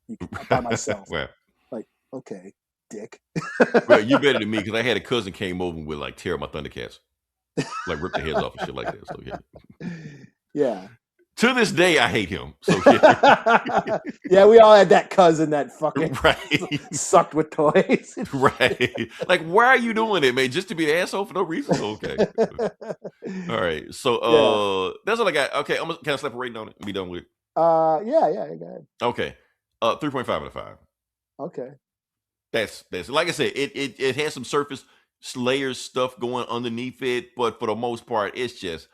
You can by myself." Well, like, okay, dick. well, you better than me because I had a cousin came over and would like tear my Thundercats, like rip the heads off and shit like that. So yeah. Yeah. To this day, I hate him. So yeah. Yeah, we all had that cousin that fucking Right. sucked with toys. Right. Like, why are you doing it, man? Just to be an asshole for no reason? Okay. All right. So that's all I got. Okay, can I slap a rating on it and be done with it? Yeah, go ahead. Okay. 3.5 out of 5. Okay. That's like I said, it has some surface layers stuff going underneath it, but for the most part, it's just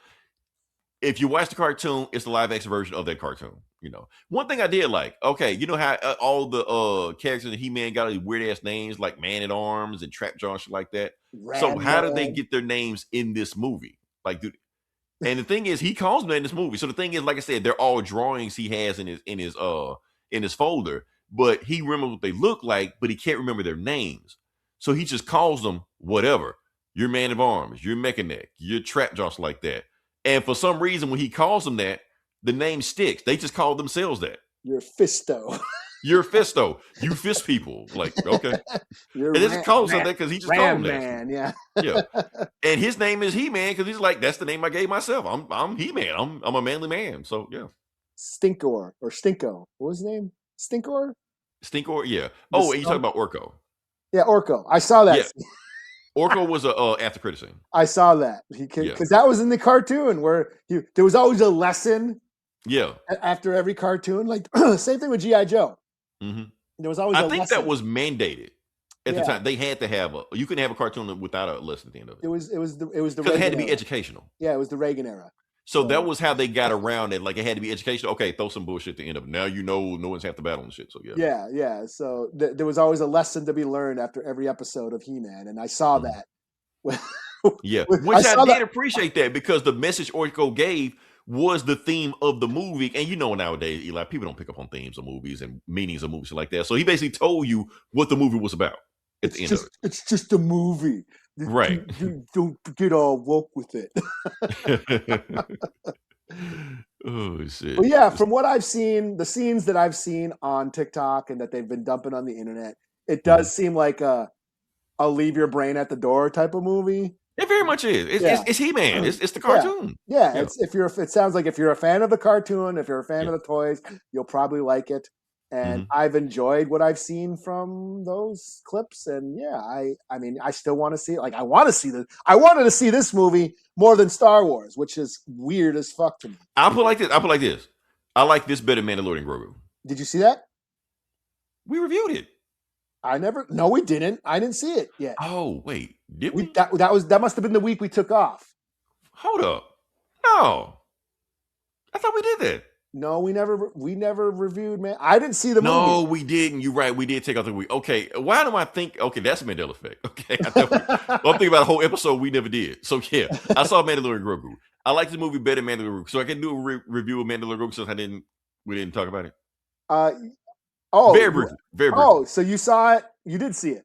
if you watch the cartoon, it's the live action version of that cartoon. One thing I did like, okay, you know how all the characters in He-Man got these weird ass names like Man at Arms and Trapjaw and shit like that. So how did they get their names in this movie? Like, dude, and the thing is, he calls them in this movie. So the thing is, like I said, they're all drawings he has in his folder, but he remembers what they look like, but he can't remember their names. So he just calls them whatever. You're Man of Arms, you're Mechanic, you're Trapjaw like that. And for some reason, when he calls them that, the name sticks. They just call themselves that. You're Fisto. You're Fisto. You fist people. Like, okay. You're and they just calls him that because he just called him that. Man, yeah. Yeah. And his name is He-Man because he's like, that's the name I gave myself. I'm He-Man. I'm a manly man. So yeah. Stinkor or Stinko. What was his name? Stinkor? Stinkor, yeah. Oh, and you talking about Orko. Yeah, Orko. I saw that. Yeah. Orko was a after credit scene. I saw that because that was in the cartoon where there was always a lesson. Yeah. After every cartoon, like same thing with G.I. Joe. Mm-hmm. There was always. I think that was mandated at the time. They had to have you couldn't have a cartoon without a lesson at the end of it. It was the because it had to be educational. Yeah, it was the Reagan era. So that was how they got around it. Like it had to be educational. Okay, throw some bullshit at the end of it. Now no one's half the battle and shit. So yeah. Yeah. So there was always a lesson to be learned after every episode of He-Man, and I saw that. Yeah, which I did appreciate that because the message Orko gave was the theme of the movie. And nowadays, Eli, people don't pick up on themes of movies and meanings of movies like that. So he basically told you what the movie was about. at the end of It's just a movie. it. Right. Don't get all woke with it. Oh shit. But yeah, from what I've seen, the scenes that I've seen on TikTok and that they've been dumping on the internet, it does seem like a leave your brain at the door type of movie. It very much is. It's He-Man. It's the Yeah. cartoon. Yeah, Yeah. it sounds like if you're a fan of the cartoon, if you're a fan of the toys, you'll probably like it. And I've enjoyed what I've seen from those clips. And yeah, I mean, I still want to see it. Like, I wanted to see this movie more than Star Wars, which is weird as fuck to me. I'll put it like this. I like this better than Mandalorian Grogu. Did you see that? We reviewed it. No, we didn't. I didn't see it yet. Oh, wait. Did we? That must have been the week we took off. Hold up. No. I thought we did that. No, we never reviewed, man. I didn't see the movie. No, we didn't. You're right. We did take off the week. Okay. Why do I think? Okay, that's a Mandela effect. Okay. I'm thinking about a whole episode we never did. So yeah, I saw Mandalorian Grogu. I like the movie better than Mandalorian Grogu. So I can do a review of Mandalorian Grogu since we didn't talk about it. Very briefly. Oh, so you saw it? You did see it?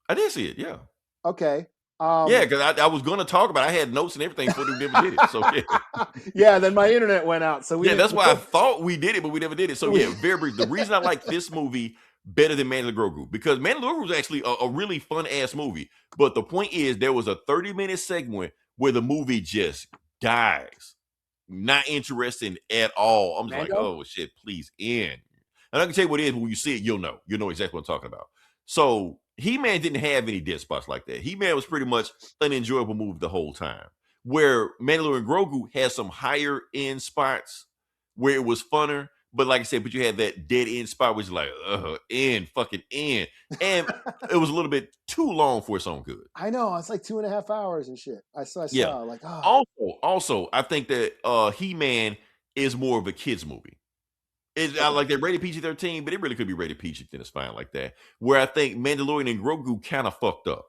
I did see it. Yeah. Okay. Yeah, because I was going to talk about it. I had notes and everything before we never did it. So yeah. Yeah, then my internet went out. So that's why I thought we did it, but we never did it. So yeah, very brief. The reason I like this movie better than Mandalorian Grogu, because Mandalorian Grogu was actually a really fun ass movie. But the point is, there was a 30-minute segment where the movie just dies. Not interesting at all. I'm just like, oh shit, please end. And I can tell you what it is, when you see it, you'll know. You'll know exactly what I'm talking about. So He-Man didn't have any dead spots like that. He-Man was pretty much an enjoyable movie the whole time. Where Mandalorian Grogu has some higher end spots where it was funner, but like I said, but you had that dead end spot which is like, fucking end. And it was a little bit too long for its own good. I know, it's like 2.5 hours and shit. I saw like, Also, I think that He-Man is more of a kid's movie. I like they're rated PG-13, but it really could be rated PG, then it's fine like that. Where I think Mandalorian and Grogu kind of fucked up.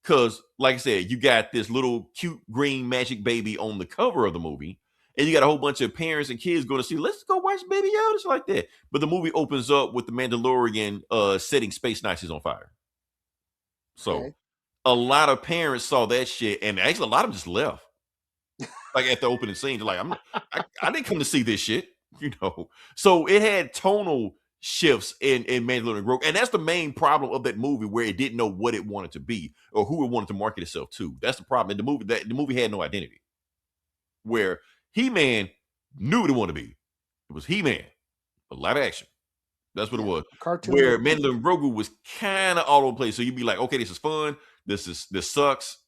Because, like I said, you got this little cute green magic baby on the cover of the movie, and you got a whole bunch of parents and kids going to see, let's go watch Baby Yoda, just like that. But the movie opens up with the Mandalorian setting space Nazis on fire. So, a lot of parents saw that shit, and actually a lot of them just left. Like at the opening scene, they're like, I didn't come to see this shit. So it had tonal shifts in Mandalorian Grogu, and that's the main problem of that movie, where it didn't know what it wanted to be or who it wanted to market itself to. That's the problem. And the movie had no identity. Where He-Man knew what it wanted to be. It was He-Man, a live action. That's what it was. Cartoon. Where Mandalorian Grogu was kind of all over the place. So you'd be like, okay, this is fun. This sucks.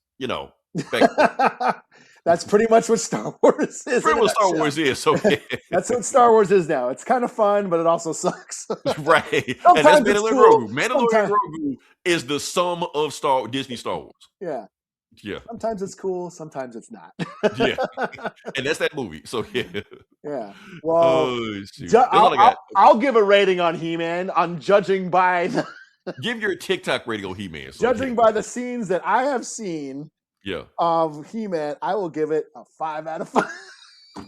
That's pretty much what Star Wars is. Pretty much Star Wars is. So yeah. That's what Star Wars is now. It's kind of fun, but it also sucks. Right. And that's Mandalorian Grogu. Mandalorian Grogu is the sum of Disney Star Wars. Yeah. Yeah. Sometimes it's cool, sometimes it's not. Yeah. And that's that movie. So yeah. Yeah. Well, I'll give a rating on He-Man on judging by give your TikTok rating on He-Man. So judging by the scenes that I have seen. Yeah. Of He-Man, I will give it a 5 out of 5.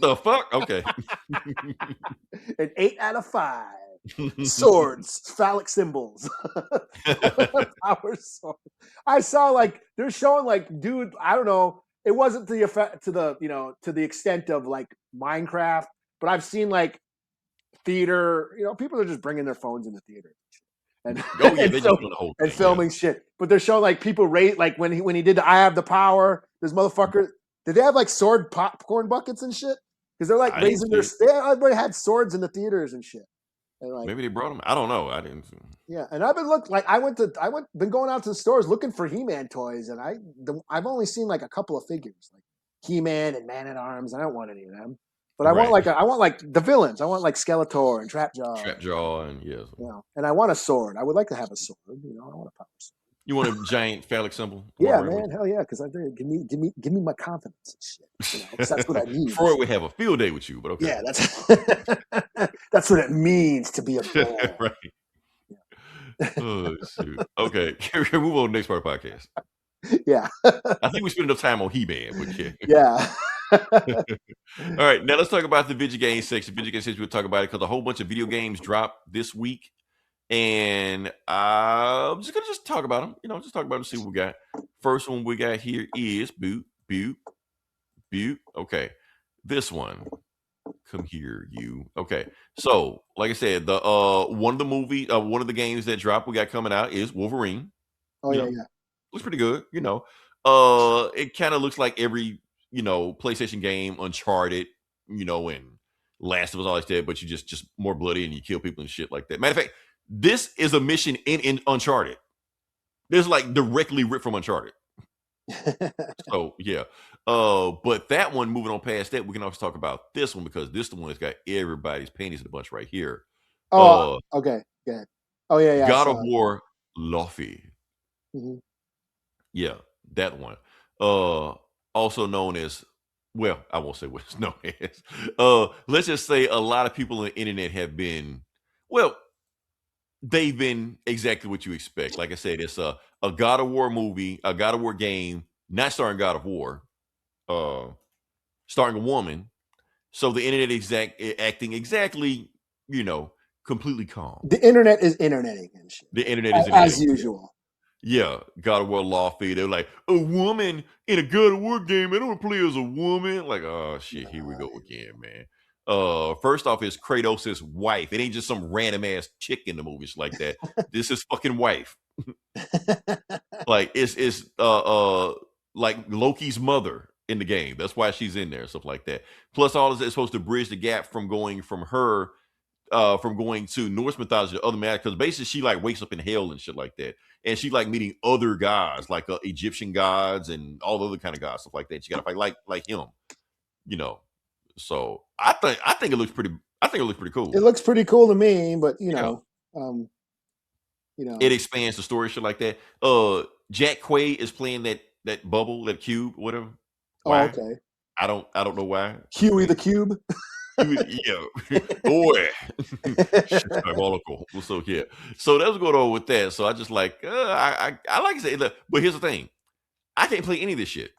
The fuck? Okay. An 8 out of 5. Swords, phallic symbols. Power sword. I saw they're showing dude, I don't know. It wasn't the effect to the extent of Minecraft, but I've seen theater, people are just bringing their phones in the theater. And filming shit, but they're showing people rate when he did the I Have the Power. This motherfucker, did they have sword popcorn buckets and shit? Because they're raising their. Everybody had swords in the theaters and shit. And maybe they brought them. I don't know. I didn't. Yeah, and I've been been going out to the stores looking for He-Man toys, and I've only seen a couple of figures, like He-Man and Man at Arms. I don't want any of them. But I want the villains. I want Skeletor and Trapjaw. Trapjaw and yes. And I want a sword. I would like to have a sword. I want a power sword. You want a giant phallic symbol? Yeah, man. Hell yeah. Because give me my confidence and shit. Because that's what I need. Freud would have a field day with you, but okay. Yeah, that's what it means to be a boy. Right. Yeah. Oh shoot. Okay. Can we move on to the next part of the podcast? Yeah. I think we spent enough time on He-Man, but yeah. Yeah. All right, now let's talk about the video game section. Video game section, we'll talk about it because a whole bunch of video games dropped this week. And I'm just gonna talk about them. Just talk about them. See what we got. First one we got here is Boot. Okay, this one. Come here, you. Okay, so like I said, the one of the games that dropped we got coming out is Wolverine. Oh You yeah, know, yeah. looks pretty good. It kind of looks like every PlayStation game, Uncharted, and Last of Us, all that stuff, but you just more bloody and you kill people and shit like that. Matter of fact, this is a mission in Uncharted. This is like directly ripped from Uncharted. So yeah. But that one, moving on past that, we can also talk about this one because this is the one that's got everybody's panties in a bunch right here. Oh, okay, good. Oh yeah, yeah. I God of saw it. War Lofi. Mhm. Yeah, that one. Also known as, well, I won't say what it's known as. Let's just say a lot of people on the internet have been, well, they've been exactly what you expect. Like I said, it's a God of War movie, a God of War game, not starring God of War, starring a woman. So the internet acting exactly, completely calm. The internet is interneting and shit The internet is as interneting. usual. Yeah, God of War Lawfee. They're like, a woman in a God of War game. I don't want to play as a woman. Like, oh shit, here we go again, man. First off, it's Kratos' wife. It ain't just some random ass chick in the movies like that. This is fucking wife. Like it's like Loki's mother in the game. That's why she's in there, stuff like that. Plus, all of it is supposed to bridge the gap from going from her from going to Norse mythology to other magic, because basically she like wakes up in hell and shit like that, and she like meeting other gods like Egyptian gods and all the other kind of gods, stuff like that. She got to fight like him, you know. So I think it looks pretty. I think it looks pretty cool. It looks pretty cool to me, but It expands the story, shit like that. Jack Quaid is playing that bubble, that cube, whatever. Why? Oh, okay. I don't know why. Huey the Cube. Yeah, boy, shit's diabolical. So yeah, so that's what's going on with that. So I just like I like to say, look, but here's the thing, I can't play any of this shit.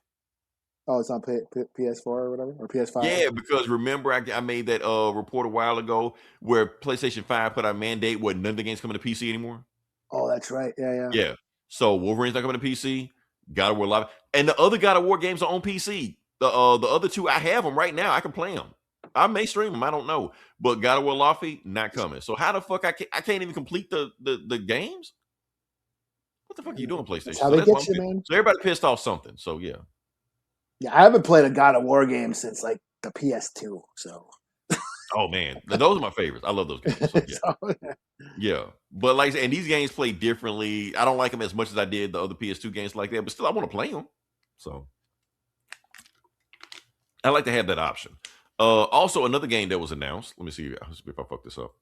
Oh, it's on PS4 or whatever, or PS5. Yeah, because remember I made that report a while ago where PlayStation 5 put out a mandate where none of the games coming to PC anymore. Oh, that's right. Yeah. Yeah, so Wolverine's not coming to PC. God of War Live, and the other God of War games are on PC. The other two, I have them right now. I can play them. I may stream them. I don't know. But God of War Lofty, not coming. So how the fuck I can't even complete the games? What the fuck are you doing, PlayStation? That's how they get you, man. So everybody pissed off something. So yeah. Yeah, I haven't played a God of War game since like the PS2. So. Oh man, those are my favorites. I love those games. So, yeah. Yeah, but like, and these games play differently. I don't like them as much as I did the other PS2 games like that, but still, I want to play them. So I like to have that option. Also, another game that was announced. Let me see if I fuck this up.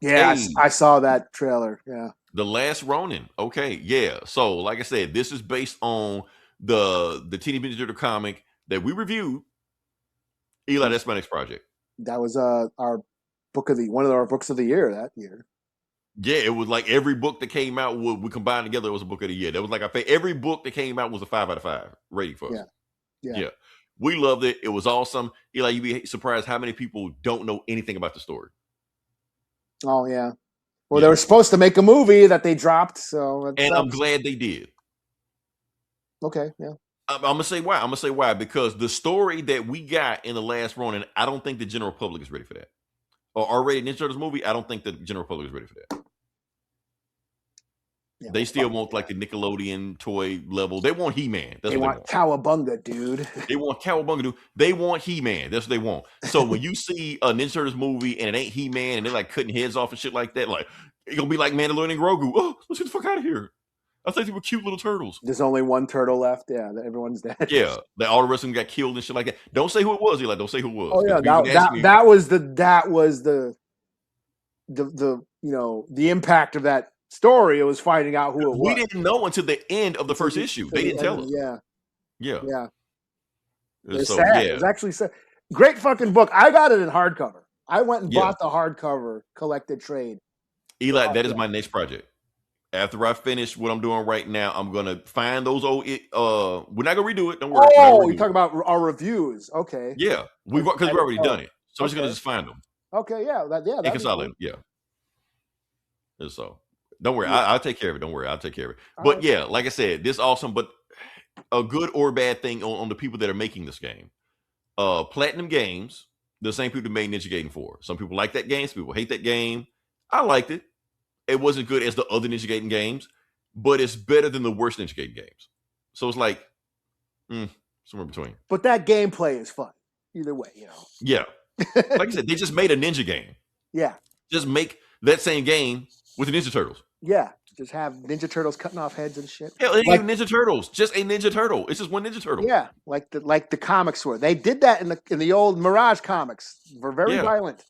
Yeah, Hey. I saw that trailer. Yeah. The Last Ronin. Okay, yeah. So, like I said, this is based on the Teenage Mutant Ninja Turtle comic that we reviewed. Eli, that's my next project. That was our one of our books of the year that year. Yeah, it was like every book that came out, we combined together, it was a book of the year. That was like every book that came out was a 5 out of 5 rating for us. Yeah. We loved it. It was awesome. Eli, you'd be surprised how many people don't know anything about the story. Oh yeah. Well, they were supposed to make a movie that they dropped, so I'm glad they did. Okay, yeah. I'm gonna say why. Because the story that we got in The Last Ronin, I don't think the general public is ready for that. Or R-rated Ninja Turtles movie, I don't think the general public is ready for that. Yeah, they still want like the Nickelodeon toy level. They want He-Man. They want Cowabunga, dude. They want Cowabunga, dude. They want He-Man. That's what they want. So when you see a Ninja Turtles movie and it ain't He-Man and they're like cutting heads off and shit like that, like it's gonna be like Mandalorian and Grogu. Oh, let's get the fuck out of here. I think they were cute little turtles. There's only one turtle left. Yeah, everyone's dead. Yeah, all the rest of them got killed and shit like that. Don't say who it was, Eli. Don't say who it was. Oh yeah, that was the the impact of that story. It was finding out who it was. We didn't know until the end of the first issue. They didn't tell us. Yeah. It's so sad. Yeah. It was actually sad. Great fucking book. I got it in hardcover. I went and bought the hardcover collected trade. Eli, that is my next project. After I finish what I'm doing right now, I'm gonna find those old. We're not gonna redo it. Don't worry. Oh, you're talking about our reviews? Okay. Yeah, we've already done it, so I'm just gonna find them. Okay, yeah, and consolidate them. Yeah. And so don't worry, Yeah. I'll take care of it. Don't worry, I'll take care of it. But Alright. yeah, like I said, this awesome, but a good or bad thing on the people that are making this game. Platinum Games, the same people that made Ninja Gaiden 4. Some people like that game, some people hate that game. I liked it. It wasn't good as the other Ninja Gaiden games, but it's better than the worst Ninja Gaiden games. So it's like somewhere between. But that gameplay is fun. Either way, you know. Yeah. Like I said, they just made a Ninja game. Yeah. Just make that same game with the Ninja Turtles. Yeah. Just have Ninja Turtles cutting off heads and shit. Hell, it ain't Like- even Ninja Turtles. Just a Ninja Turtle. It's just one Ninja Turtle. Yeah, like the comics were. They did that in the old Mirage comics. Were very Yeah. violent.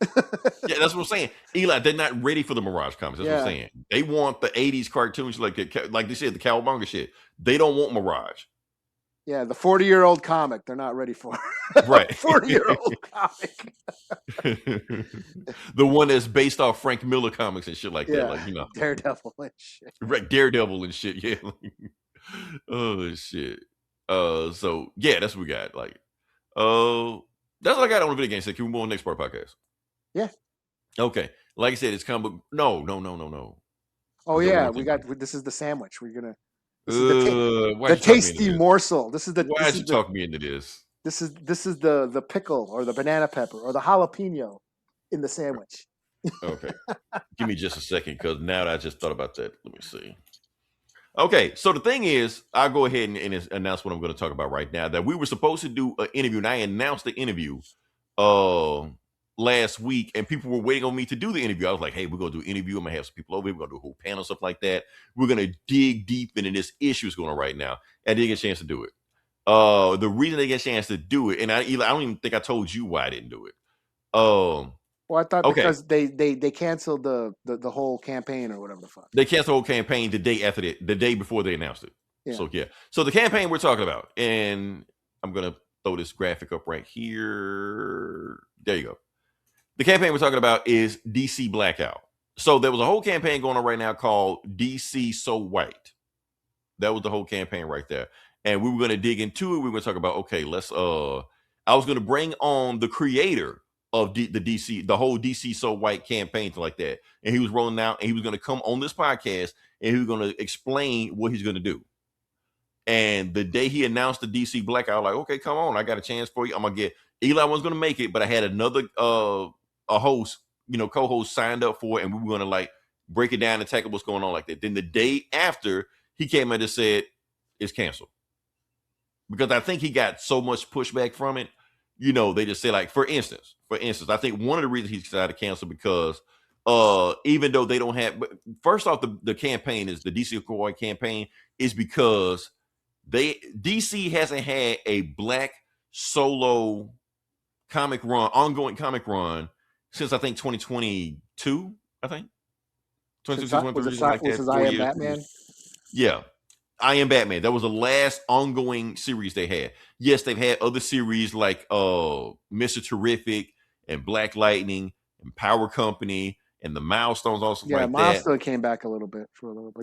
Yeah, that's what I'm saying. Eli, they're not ready for the Mirage comics. That's what I'm saying. They want the 80s cartoons like they said, the Cowabunga shit. They don't want Mirage. Yeah, the 40-year-old comic they're not ready for. Right. 40-year-old comic. The one that's based off Frank Miller comics and shit like that. Like, you know. Daredevil and shit. Right, Daredevil and shit, yeah. Oh shit. So yeah, that's what we got. Like, that's what I got on the video game. So can we move on to the next part of the podcast? Yeah. Okay. Like I said, it's coming. No. Oh Is that yeah, what we I'm got this is the sandwich. We're gonna this is why the you talk me into tasty this? morsel. This is the Why this did you is the, talk me into this? this is the pickle or the banana pepper or the jalapeno in the sandwich. Okay. Give me just a second, because now that I just thought about that. Let me see. Okay, so the thing is, I'll go ahead and announce what I'm going to talk about right now. That we were supposed to do an interview, and I announced the interview last week, and people were waiting on me to do the interview. I was like, hey, we're going to do an interview. I'm going to have some people over here. We're going to do a whole panel, stuff like that. We're going to dig deep into this issue that's going on right now. And I didn't get a chance to do it. The reason they get a chance to do it, and I don't even think I told you why I didn't do it. Well, I thought Okay. because they canceled the whole campaign or whatever the fuck. They canceled the whole campaign the day before they announced it. Yeah. So yeah. So the campaign we're talking about, and I'm gonna throw this graphic up right here. There you go. The campaign we're talking about is DC Blackout. So there was a whole campaign going on right now called DC So White. That was the whole campaign right there. And we were gonna dig into it. We were gonna talk about, okay, let's I was gonna bring on the creator of the whole DC So White campaign, like that. And he was rolling out, and he was going to come on this podcast, and he was going to explain what he's going to do. And the day he announced the DC Blackout, I was like, okay, come on, I got a chance for you. I'm going to get Eli was going to make it, but I had another a host, co-host signed up for it, and we were going to like break it down and tackle what's going on like that. Then the day after, he came and just said it's canceled, because I think he got so much pushback from it. They just say, like, for instance, I think one of the reasons he decided to cancel, because even though they don't have, first off, the campaign is the DC White campaign is because DC hasn't had a black solo ongoing comic run since I think 2022. I think 2022, 2023, was I Am Batman? Yeah. I Am Batman. That was the last ongoing series they had. Yes, they've had other series like Mr. Terrific and Black Lightning and Power Company and the Milestones, also Yeah, like Milestone came back for a little bit.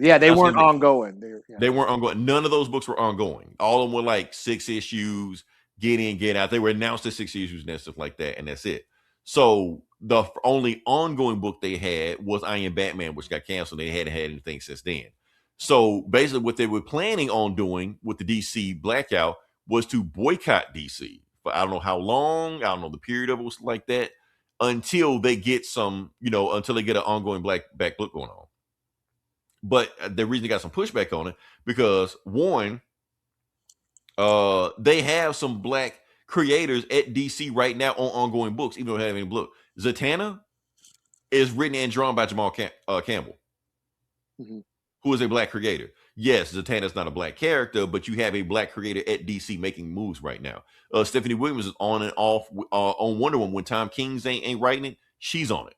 Yeah, they That's weren't what ongoing. They weren't ongoing. None of those books were ongoing. All of them were like 6 issues, get in, get out. They were announced as 6 issues and stuff like that, and that's it. So the only ongoing book they had was I Am Batman, which got canceled. They hadn't had anything since then. So basically what they were planning on doing with the DC Blackout was to boycott DC for I don't know how long, I don't know the period of it was like that, until they get some, until they get an ongoing black book going on. But the reason they got some pushback on it, because one, they have some black creators at DC right now on ongoing books, even though they don't have any book. Zatanna is written and drawn by Jamal Campbell. Mm-hmm. Who is a black creator. Yes, Zatanna's not a black character, but you have a black creator at DC making moves right now. Stephanie Williams is on and off on Wonder Woman. When Tom King's ain't writing it, she's on it.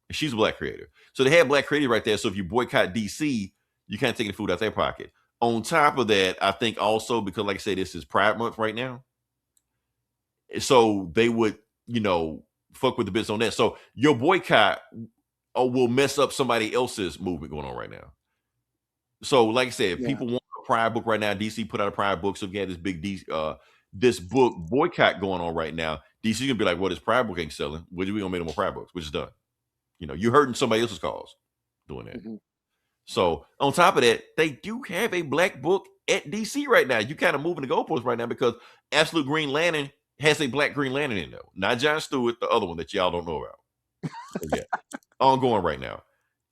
And she's a black creator. So they have black creator right there. So if you boycott DC, you can't take the food out their pocket. On top of that, I think also, because like I said, this is Pride Month right now. So they would, fuck with the bits on that. So your boycott will mess up somebody else's movement going on right now. So, like I said, people want a Pride book right now. DC put out a Pride book, so we had this big this book boycott going on right now. DC gonna be like, "Well, this Pride book ain't selling. We gonna make no more Pride books," which is done. You're hurting somebody else's cause. doing that. Mhm. So on top of that, they do have a black book at DC right now. You kind of moving the goalposts right now because Absolute Green Lantern has a black Green Lantern in there. Not John Stewart, the other one that y'all don't know about. So yeah, ongoing right now.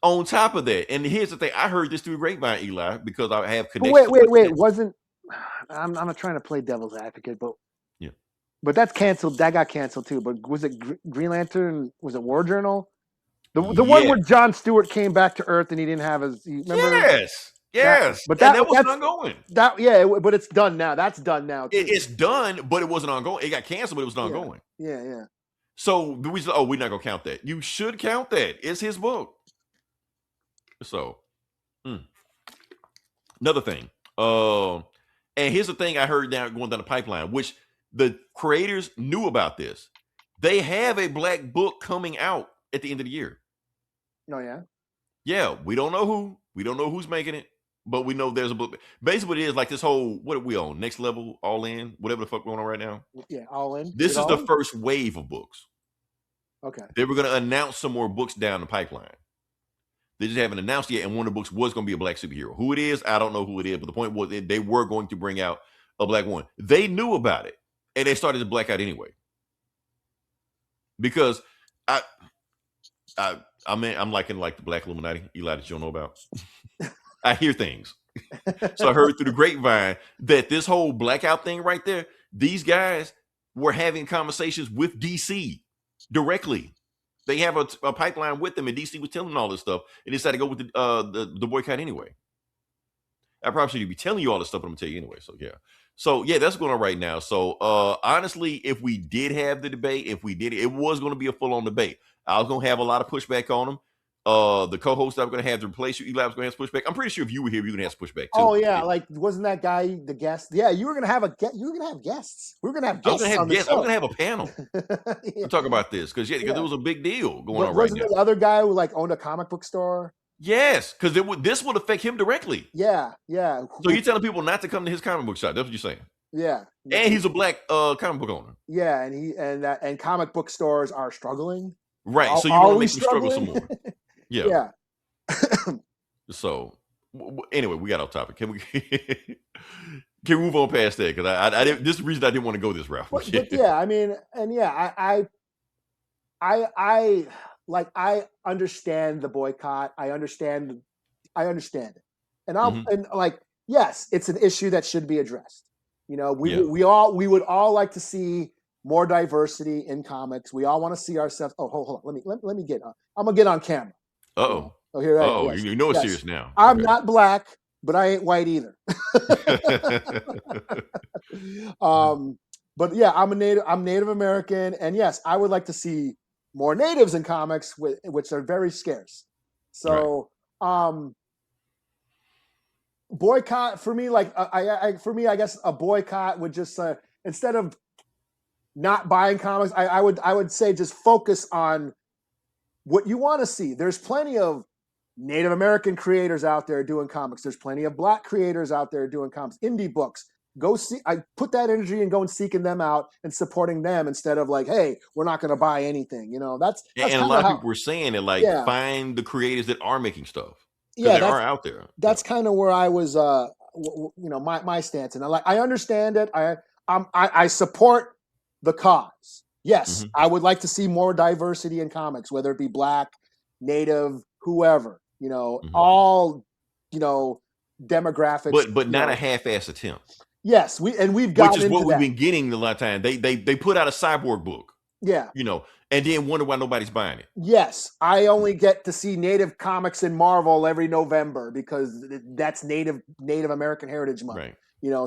On top of that, and here's the thing, I heard this through grapevine, Eli, because I have But connections. wait. Wasn't I'm not trying to play devil's advocate, Yeah. but that's canceled. That got canceled too. But was it Green Lantern? Was it War Journal? The one where John Stewart came back to Earth and he didn't have his. Remember? Yes, But and that was ongoing. But it's done now. That's done now. Too. It's done, but it wasn't ongoing. It got canceled, but it was ongoing. Yeah. So the reason, we're not gonna count that. You should count that. It's his book. So, another thing. And here's the thing I heard going down the pipeline, which the creators knew about this. They have a black book coming out at the end of the year. Oh yeah. Yeah, we don't know who. We don't know who's making it, but we know there's a book. Basically, it is like this whole, what are we on? Next Level, All In, whatever the fuck going on right now. Yeah, All In. This is the first wave of books. Okay. They were going to announce some more books down the pipeline. They just haven't announced yet, and one of the books was going to be a black superhero. Who it is, I don't know who it is, but the point was they were going to bring out a black one. They knew about it, and they started to black out anyway. Because I'm liking like the Black Illuminati, Eli, that you don't know about. I hear things. So I heard through the grapevine that this whole blackout thing right there, these guys were having conversations with DC directly. They have a pipeline with them, and DC was telling them all this stuff, and they decided to go with the boycott anyway. I probably shouldn't be telling you all this stuff, but I'm gonna tell you anyway. So yeah, that's going on right now. So honestly, if we did have the debate, it was going to be a full-on debate. I was going to have a lot of pushback on them. The co-host I'm going to have to replace you, Eli, was going to have to pushback. I'm pretty sure if you were here, you were going to have to pushback too. Oh yeah, like wasn't that guy the guest? Yeah, you were going to have guests. We were going to have guests. I was going to have a panel to talk about this because it was a big deal going on right now. Wasn't the other guy who like owned a comic book store? Yes, because this would affect him directly. Yeah. So you're telling people not to come to his comic book shop? That's what you're saying? Yeah. And he's a black comic book owner. Yeah, and comic book stores are struggling. Right. So you want to make them struggle some more. Yeah. So anyway, we got off topic. Can we move on past that? Because I didn't. This is the reason I didn't want to go this route. But yeah, I mean, and yeah, I understand the boycott. I understand it, and and like yes, it's an issue that should be addressed. You know, we would all like to see more diversity in comics. We all want to see ourselves. Oh, hold on. Let me get on. I'm gonna get on camera. Oh, here I am. Oh, yes. You know it's serious now. I'm not black, but I ain't white either. But yeah, I'm Native American, and yes, I would like to see more natives in comics, which are very scarce. So, boycott for me, like I guess a boycott would just instead of not buying comics, I would say just focus on what you want to see. There's plenty of Native American creators out there doing comics. There's plenty of black creators out there doing comics, indie books. Go see. I put that energy in going seeking them out and supporting them instead of like, hey, we're not going to buy anything. You know, that's and a lot of people were saying it like find the creators that are making stuff. Yeah, they are out there. That's kind of where I was. My stance, and I understand it. I support the cause. Yes, I would like to see more diversity in comics, whether it be black, native, whoever. You know, all demographics, but not a half-ass attempt. Yes, we've gotten which is what we've been getting a lot of time. They put out a cyborg book. Yeah, and then wonder why nobody's buying it. Yes, I only get to see Native comics in Marvel every November because that's Native American Heritage Month. Right.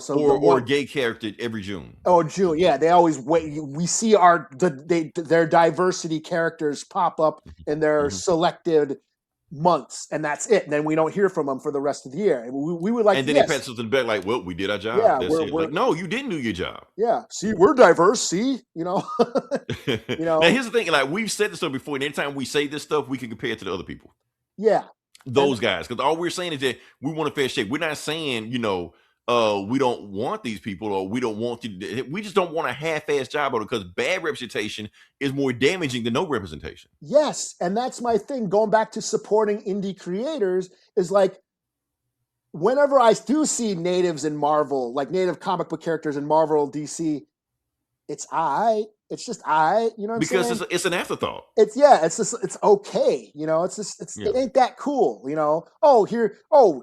So or gay character every June. Oh, June, yeah. They always wait. We see their diversity characters pop up in their selected months, and that's it. And then we don't hear from them for the rest of the year. We would like, and then they pat us in the back like, "Well, we did our job." Yeah, that's it. Like, no, you didn't do your job. Yeah, see, we're diverse. See, Now here's the thing: like we've said this stuff before, and anytime we say this stuff, we can compare it to the other people. Yeah, those guys, because all we're saying is that we want a fair shake. We're not saying we don't want these people, or we don't want to. We just don't want a half-ass job on it, because bad representation is more damaging than no representation. Yes, and that's my thing. Going back to supporting indie creators is like, whenever I do see natives in Marvel, like native comic book characters in Marvel, DC, it's It's just you know what I'm saying? Because it's an afterthought. It's it's okay, you know. It's just Yeah. it ain't that cool, you know.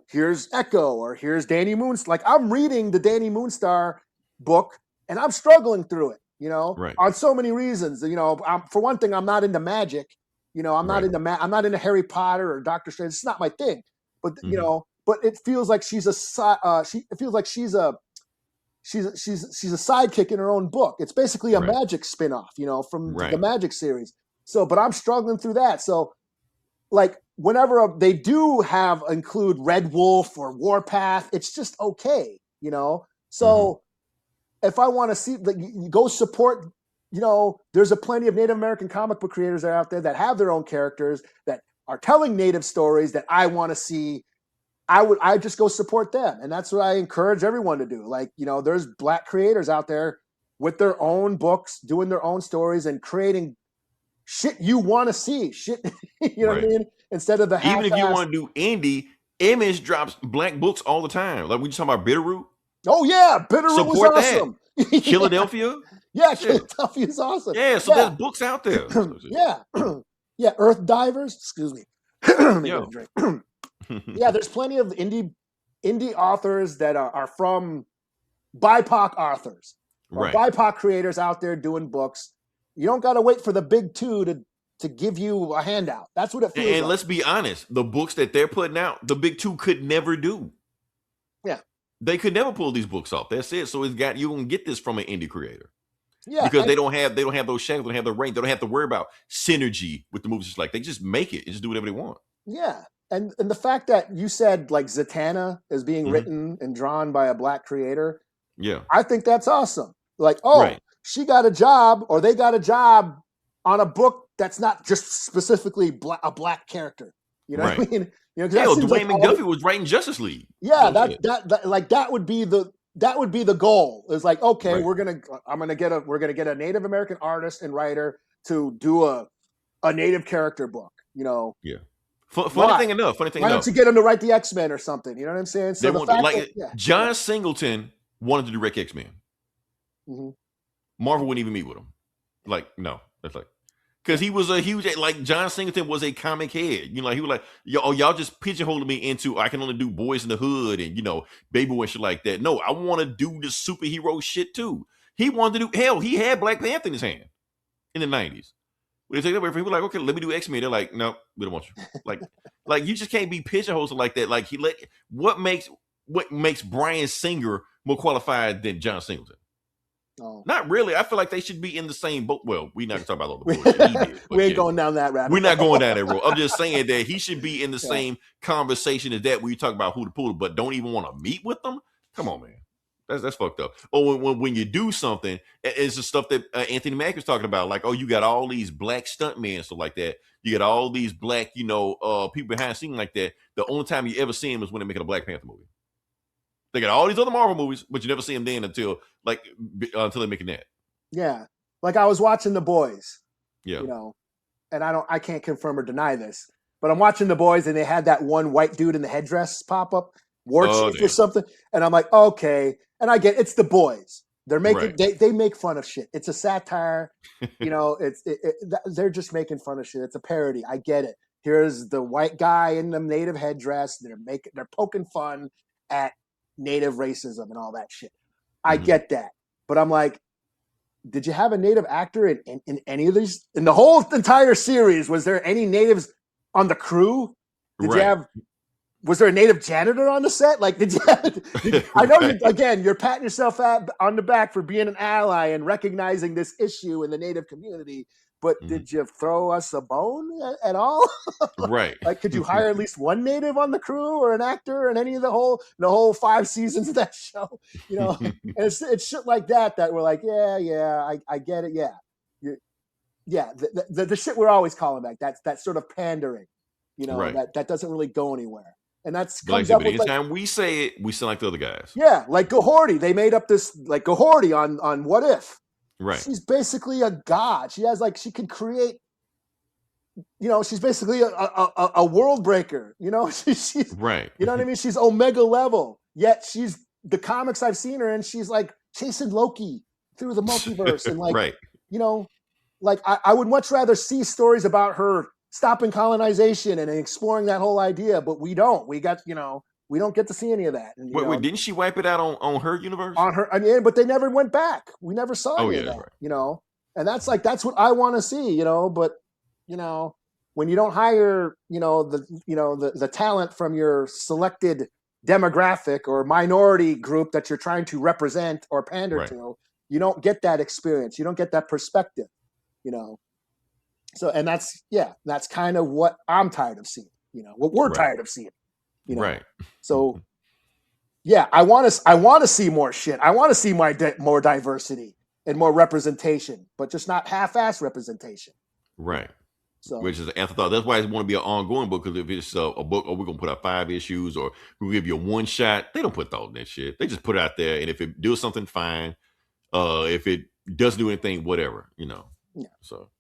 Here's Echo, or here's Danny Moonstar. Like, I'm reading the Danny Moonstar book and I'm struggling through it, you know, Right. on so many reasons. You know, for one thing, I'm not into magic. You know, I'm not Right. into I'm not into Harry Potter or Doctor Strange. It's not my thing. But you Mhm. know, but it feels like she's a it feels like she's a sidekick in her own book. It's basically a Right. magic spin-off, you know, from the Right. Magic series. So, but I'm struggling through that. So, like, whenever they do include Red Wolf or Warpath, it's just okay, you know. So, if I want to see, like, you go support, you know, there's plenty of Native American comic book creators that are out there that have their own characters that are telling Native stories that I want to see. I just go support them. And that's what I encourage everyone to do. Like, you know, there's Black creators out there with their own books, doing their own stories and creating shit you want to see. Shit, you know what I Right. mean? Instead of the Even if you half-assed- want to do indie, Image drops Black books all the time. Like, we just talking about Bitterroot, Oh yeah, Bitterroot was Support that. awesome. Philadelphia. Yeah, Shit. Philadelphia is awesome. Yeah, so there's books out there. Yeah. Yeah, Earth Divers. Excuse me. Let me get Yo. a drink. Yeah, there's plenty of indie authors that are from BIPOC authors, or Right. BIPOC creators out there doing books. You don't got to wait for the big two to give you a handout. That's what it feels And like. let's be honest, the books that they're putting out, the big two could never do. Yeah. They could never pull these books off. That's it. So you're gonna get this from an indie creator. Yeah, Because and- they don't have those shackles, they don't have the range, they don't have to worry about synergy with the movies. Just like they just make it and just do whatever they want. yeah. And the fact that you said like Zatanna is being Mhm. written and drawn by a Black creator, Yeah. I think that's awesome. Like, Right. she got a job, or they got a job on a book that's not just specifically a Black character. You know what I Right. mean? You know, 'cause that Hell, seems Dwayne like McDuffie was writing Justice League. Yeah, So shit. that would be the goal. Is like, okay, Right. we're gonna get a Native American artist and writer to do a Native character book. You know, Funny Why? thing enough. why don't you get him to write the X-Men or something? You know what I'm saying? So They the wanted, fact like that, yeah, John Singleton wanted to direct X-Men. Mhm. Marvel wouldn't even meet with him. Like, no, that's like, because he was a huge, like, John Singleton was a comic head. You know, like, he was like, y'all just pigeonholing me into I can only do Boys in the Hood and, you know, Baby Boy and shit like that. No, I want to do the superhero shit too. He wanted to do, hell, he had Black Panther in his hand in the 90s. When they take that away from him, he was like, okay, let me do X-Men. They're like, no, we don't want you. Like you just can't be pigeonholed like that. Like, what makes Bryan Singer more qualified than John Singleton? Oh. Not really. I feel like they should be in the same boat. Well, we're not gonna talk about all the bullshit he did. But we ain't yeah, going down that rabbit. we're not going down that road. I'm just saying that he should be in the Yeah. same conversation as that where you talk about who to pull, but don't even want to meet with them. Come on, man. That's fucked up. Or when you do something, it's the stuff that Anthony Mack was talking about. Like, oh, you got all these Black stuntmen and stuff like that. You got all these Black, you know, people behind the scene like that. The only time you ever see them is when they're making a Black Panther movie. They got all these other Marvel movies, but you never see them then until they're making that. Yeah, like I was watching The Boys. Yeah. You know, and I can't confirm or deny this, but I'm watching The Boys, and they had that one white dude in the headdress pop up, War Chief or something, and I'm like, okay, and I get it's The Boys. They're making they make fun of shit. It's a satire, you know. They're just making fun of shit. It's a parody. I get it. Here's the white guy in the Native headdress. They're poking fun at Native racism and all that shit. I get that, but I'm like, did you have a Native actor in any of these? In the whole entire series, was there any Natives on the crew? Was there a Native janitor on the set? Like, did you have, I know you're patting yourself on the back for being an ally and recognizing this issue in the Native community, but did you throw us a bone at all? Right. Like, could you hire at least one Native on the crew or an actor in any of the whole 5 seasons of that show? You know, and it's shit like that we're like, yeah, I get it, yeah, the shit we're always calling back. That's that sort of pandering, you know, Right. that doesn't really go anywhere. And that's But like I comes said, up but with like, anytime we say it, we sound like the other guys. yeah, like Gohorty. They made up this like Gohorty on What If. Right. She's basically a god. She has like she can create. She's basically a world breaker. She's Right. you know what I mean. She's Omega level. Yet she's the comics I've seen her in. She's like chasing Loki through the multiverse and like Right. like I would much rather see stories about her stopping colonization and exploring that whole idea, but we don't. We got we don't get to see any of that. And, Wait, didn't she wipe it out on her universe? on her, I mean, but they never went back. We never saw any of that. Right. And that's what I want to see. But when you don't hire the talent from your selected demographic or minority group that you're trying to represent or pander Right. to, you don't get that experience. You don't get that perspective. So, and that's kind of what I'm tired of seeing. What we're Right. tired of seeing. Right. So, yeah, I want to see more shit. I want to see more diversity and more representation, but just not half-ass representation. Right. So, Which is an afterthought. That's why I want to be an ongoing book, because if it's a book, or we're gonna put out 5 issues, or we'll give you a one shot, they don't put all that shit. They just put it out there, and if it does something, fine. If it doesn't do anything, whatever. Yeah. So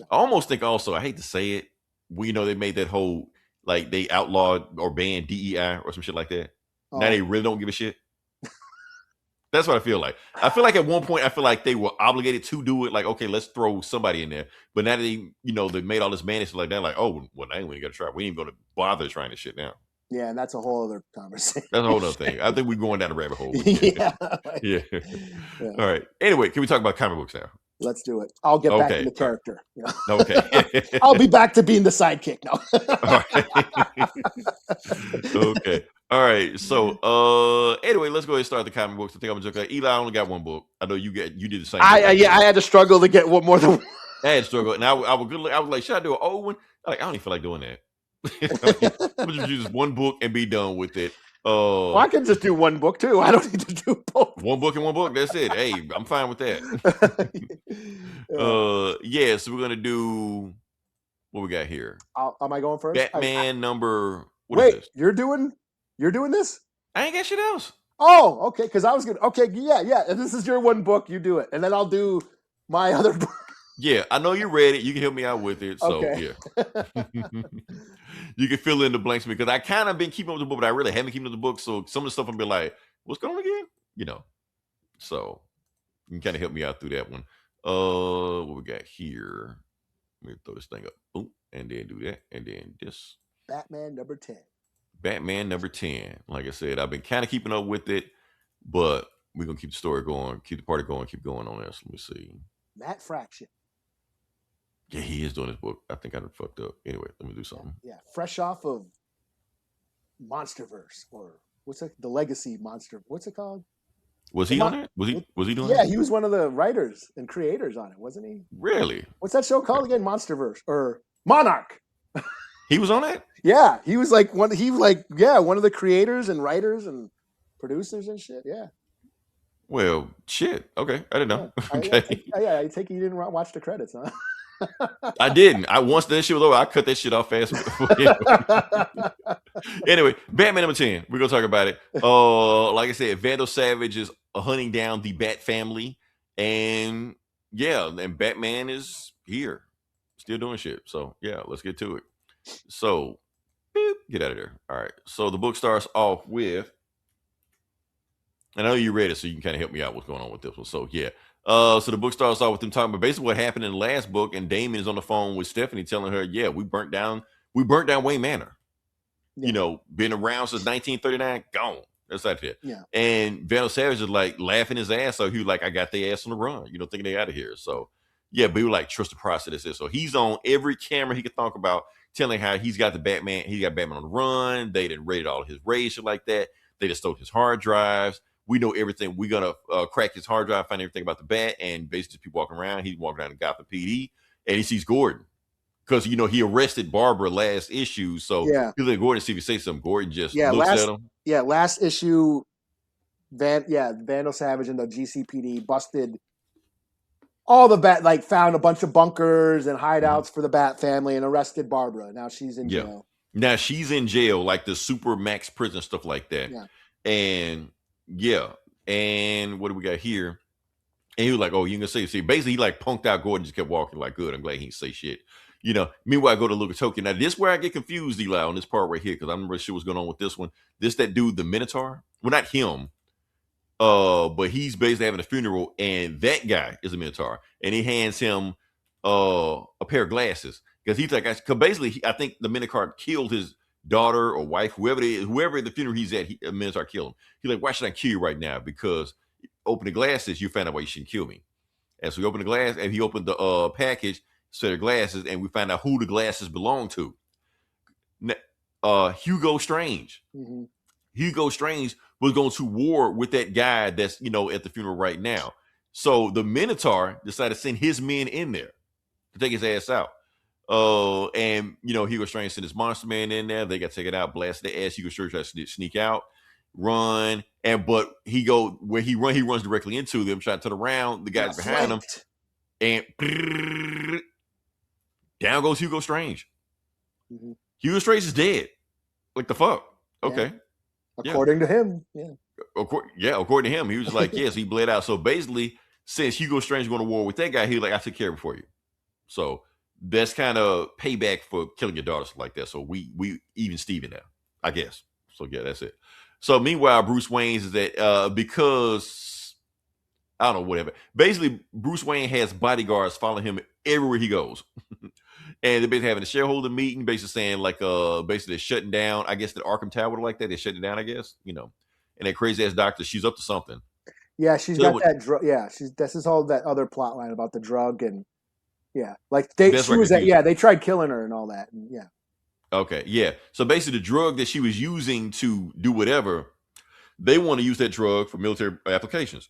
I almost think also, I hate to say it, they made that whole like they outlawed or banned DEI or some shit like that. Now they really don't give a shit. That's what I feel like. I feel like at one point, I feel like they were obligated to do it. Like, okay, let's throw somebody in there. But now they made all this management like that. Like, oh, well, now we got to try. We ain't going to bother trying this shit now. Yeah, and that's a whole other conversation. That's a whole other thing. I think we're going down the rabbit hole. Yeah. Yeah. All right. Anyway, can we talk about comic books now? Let's do it. I'll get back in the character. Okay. I'll be back to being the sidekick now. All right. Okay. All right. So anyway, let's go ahead and start the comic books. I think I'm joking. Eli, I only got one book. I know you did the same. I had to struggle to get one more than one. I had to struggle. And I was like, should I do an old one? I don't even feel like doing that. I'm just use one book and be done with it. Well, I can just do one book too. I don't need to do both. One book and one book. That's it. Hey, I'm fine with that. So we're gonna do what we got here. Am I going first? Batman number. Wait, is this? You're doing this? I ain't got shit else. Oh, okay. Because I was gonna. Okay, yeah. And this is your one book. You do it, and then I'll do my other book. Yeah, I know you read it. You can help me out with it. So okay. Yeah. You can fill in the blanks because I kind of been keeping up with the book, but I really haven't keeping up with the book. So some of the stuff I'm be like, what's going on again? So you can kind of help me out through that one. What we got here? Let me throw this thing up. Boom, and then do that. And then this. Batman number 10. Batman number 10. Like I said, I've been kind of keeping up with it, but we're going to keep the story going, keep the party going, keep going on this. Let me see. Matt Fraction. Yeah, he is doing his book. I think I done fucked up. Anyway, let me do something. Yeah, fresh off of Monsterverse, or what's it? The Legacy Monster. What's it called? Was he on it? Was he doing it? Yeah, he was one of the writers and creators on it, wasn't he? Really? What's that show called again? Monsterverse or Monarch? He was on that? Yeah, he was like one of the creators and writers and producers and shit. Yeah. Well, shit. Okay, I didn't know. Yeah. Okay. I take it you didn't watch the credits, huh? I didn't. Once that shit was over, I cut that shit off fast. Anyway, Batman number 10. We're gonna talk about it. Like I said, Vandal Savage is hunting down the Bat family, and Batman is here, still doing shit. So yeah, let's get to it. So, get out of there. All right. So the book starts off with, and I know you read it, so you can kind of help me out what's going on with this one. So yeah. So the book starts off with them talking about basically what happened in the last book, and Damon is on the phone with Stephanie telling her, yeah, we burnt down Wayne Manor. Yeah. Been around since 1939, gone. That's out there. Yeah. And Vandal Savage is like laughing his ass off. He was like, I got their ass on the run, thinking they out of here. So yeah, but he was like, trust the process. So he's on every camera he could talk about, telling how he's got Batman on the run. They didn't raid all his raids, shit like that. They just stole his hard drives. We know everything. We're going to crack his hard drive, find everything about the Bat, and basically just people walking around. He's walking around in Gotham PD, and he sees Gordon. Because, he arrested Barbara last issue. So he's like, Gordon, see if he say something. Gordon just looks at him. Yeah, last issue, Vandal Savage and the GCPD busted all the Bat, found a bunch of bunkers and hideouts for the Bat family and arrested Barbara. Now she's in jail. Now she's in jail, like the super max prison stuff like that. Yeah. And yeah, and what do we got here? And he was like, "Oh, you gonna say?" See, basically, he like punked out Gordon, just kept walking. Like, good. I'm glad he didn't say shit. Meanwhile, I go to look at Tokyo. Now, this is where I get confused, Eli, on this part right here, because I remember shit was going on with this one. This that dude, the Minotaur. Well, not him. But he's basically having a funeral, and that guy is a Minotaur, and he hands him a pair of glasses because he's like, because basically, I think the Minotaur killed his daughter or wife, whoever it is, whoever at the funeral he's at, a Minotaur killed him. He's like, why should I kill you right now? Because open the glasses, you found out why you shouldn't kill me. And so we opened the glass, and he opened the package, set of glasses, and we found out who the glasses belong to. Hugo Strange. Mm-hmm. Hugo Strange was going to war with that guy that's at the funeral right now. So the Minotaur decided to send his men in there to take his ass out. And Hugo Strange sent his monster man in there. They got taken out, blasted their ass. Hugo Strange tries to sneak out, run, but he runs directly into them, trying to turn around. The guys behind him, and down goes Hugo Strange. Mm-hmm. Hugo Strange is dead. Like the fuck? Okay. Yeah. According to him, yeah. According to him, he was like, yes, he bled out. So basically, since Hugo Strange is going to war with that guy, he was like, I took care of it for you. So that's kind of payback for killing your daughter, like that. So we even Steven now, I guess. So yeah, that's it. So meanwhile, Bruce Wayne's is that because I don't know, whatever. Basically, Bruce Wayne has bodyguards following him everywhere he goes. And they're basically having a shareholder meeting, basically saying like, basically they're shutting down, I guess, the Arkham Tower like that. They're shutting down, I guess, And that crazy ass doctor, she's up to something. Yeah, she's got that drug. Yeah, this is all that other plot line about the drug and like they tried killing her and all that. And yeah. Okay, yeah. So basically, the drug that she was using to do whatever, they want to use that drug for military applications.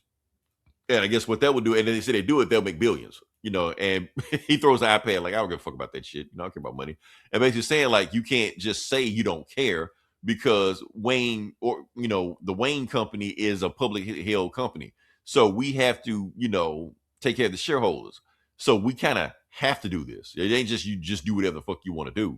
And I guess what that would do, and then they say they do it, they'll make billions. And he throws the iPad like, I don't give a fuck about that shit. I don't care about money. And basically saying like, you can't just say you don't care because Wayne or, the Wayne company is a public held company. So we have to, take care of the shareholders. So we kind of have to do this. It ain't just, you just do whatever the fuck you want to do,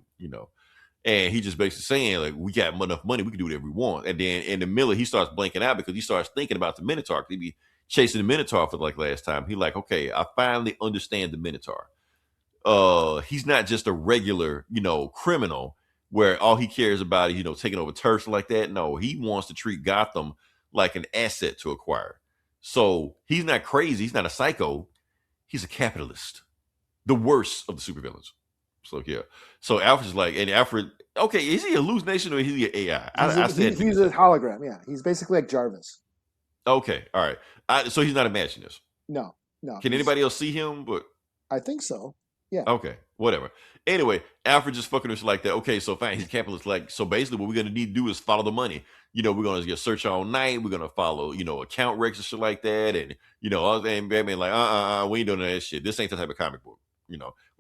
And he just basically saying like, we got enough money, we can do whatever we want. And then in the middle, he starts blanking out because he starts thinking about the Minotaur. He be chasing the Minotaur for like last time. He like, okay, I finally understand the Minotaur. He's not just a regular, criminal where all he cares about is, taking over turfs like that. No, he wants to treat Gotham like an asset to acquire. So he's not crazy. He's not a psycho. He's a capitalist. The worst of the supervillains. So yeah. So Alfred's like, and Alfred, okay, is he a hallucination or is he an AI? He's a hologram. Yeah, he's basically like Jarvis. Okay, all right. So he's not imagining this. No. Can anybody else see him? But I think so. Yeah. Okay, whatever. Anyway, Alfred just fucking us like that. Okay, so fine, he's capitalist. Like, so basically, what we're gonna need to do is follow the money. We're gonna get search all night. We're gonna follow, account recs and shit like that. And and Batman like, we ain't doing that shit. This ain't the type of comic book. We're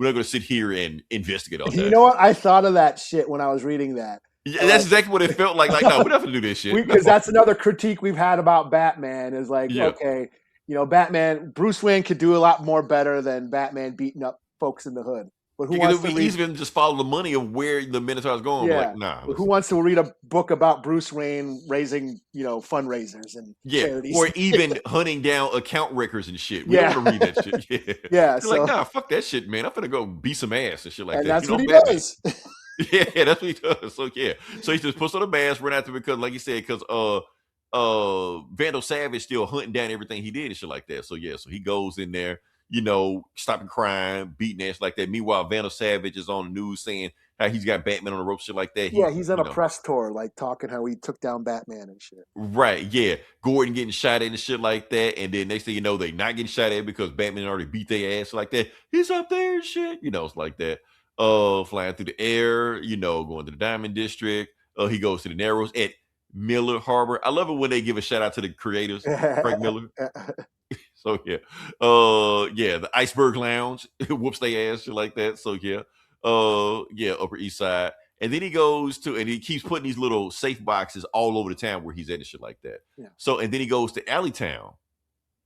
not gonna sit here and investigate all that. You know what? I thought of that shit when I was reading that. Yeah, that's exactly what it felt like. Like, no, we're not gonna do this shit. Because that's another critique we've had about Batman is like, okay, Batman, Bruce Wayne could do a lot more better than Batman beating up folks in the hood. But who wants to read? Easier than just follow the money of where the Minotaur's going. Yeah. Like, nah. Who wants to read a book about Bruce Wayne raising, fundraisers and charities? Or even hunting down account records and shit. We don't want to read that shit. Yeah. So, like, nah, fuck that shit, man. I'm gonna go beat some ass and shit like and that. That's what he does. Yeah, that's what he does. So yeah. So he just puts on the mask, run after because, like you said, because Vandal Savage still hunting down everything he did and shit like that. So yeah, so he goes in there, stopping crime, beating ass like that. Meanwhile, Vandal Savage is on the news saying how he's got Batman on the rope, shit like that. He's on a press tour, like talking how he took down Batman and shit. Right, yeah. Gordon getting shot at and shit like that. And then next thing you know, they not getting shot at because Batman already beat their ass like that. He's up there and shit. It's like that. Flying through the air, going to the Diamond District. He goes to the Narrows at Miller Harbor. I love it when they give a shout out to the creators, Frank Miller. So yeah, the Iceberg Lounge whoops their ass, shit like that. So yeah, Upper East Side, and then he goes to, and he keeps putting these little safe boxes all over the town where he's at and shit like that. Yeah. So and then he goes to Alleytown,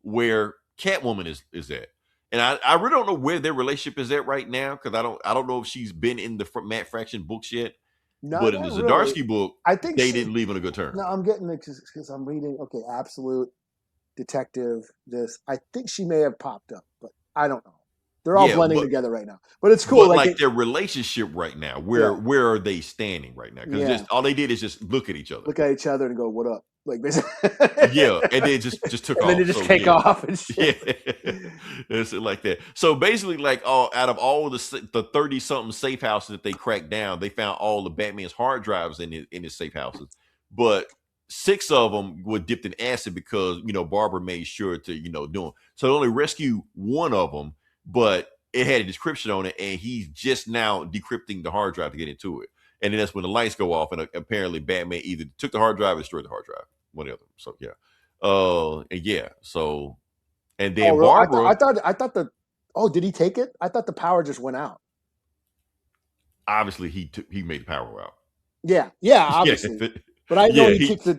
where Catwoman is at. And I really don't know where their relationship is at right now because I don't know if she's been in the Matt Fraction books yet. No, But in the not really. Zdarsky book, I think they didn't leave on a good term. No, I'm getting it because I'm reading. Okay, Absolute Detective. This. I think she may have popped up, but I don't know. They're all Yeah, blending but together right now. But it's cool. like it, their relationship right now, Yeah. where are they standing right now? Because Yeah. just all they did is just look at each other. look at each other and go, "What up?" Like basically. Yeah, and then just took and off. then they just So, take yeah. off and shit. Yeah, it's like that. So basically, like out of all the 30-something safe houses that they cracked down, they found all the Batman's hard drives in his safe houses, but 6 of them were dipped in acid because Barbara made sure to do them. So they only rescued 1 of them, but it had a description on it, and he's just now decrypting the hard drive to get into it. And then that's when the lights go off, and apparently Batman either took the hard drive or destroyed the hard drive. One of them. So yeah. And yeah. So and then really? Barbara. I thought the. Oh, did he take it? I thought the power just went out. Obviously, he made the power out. Yeah, obviously. Yeah. But I know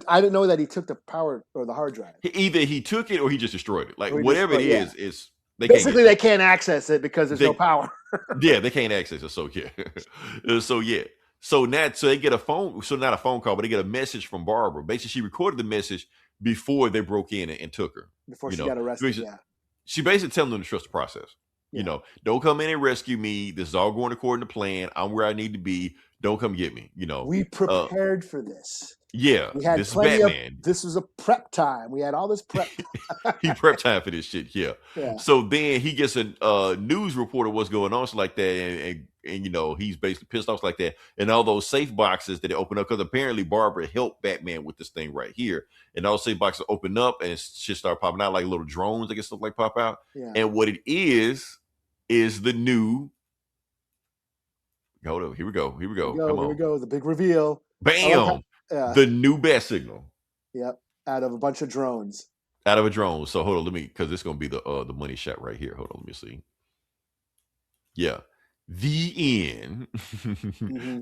I didn't know that he took the power or the hard drive. Either he took it or he just destroyed it. Like Or he whatever it destroyed- is Basically, they can't access it because there's no power. Yeah, they can't access it. So yeah. So yeah. So they get a phone. So not a phone call, but they get a message from Barbara. Basically, she recorded the message before they broke in and took her. Before she got arrested. Yeah. She basically telling them to trust the process. Yeah. Don't come in and rescue me. This is all going according to plan. I'm where I need to be. Don't come get me. We prepared for this. Yeah, We had this is plenty Batman. this was a prep time. We had all this prep. He prep time for this shit. Yeah. So then he gets a news reporter what's going on, so like that, and he's basically pissed off like that, and all those safe boxes that they open up because apparently Barbara helped Batman with this thing right here, and all safe boxes open up and shit start popping out like little drones. I guess stuff like pop out, and what it is the new. Hold up, here we go. Come on. Here we go. The big reveal. Bam. The new bat signal. Yep. Out of a bunch of drones. Out of a drone. So hold on, because this is gonna be the money shot right here. Hold on, let me see. Yeah. The end. Mm-hmm.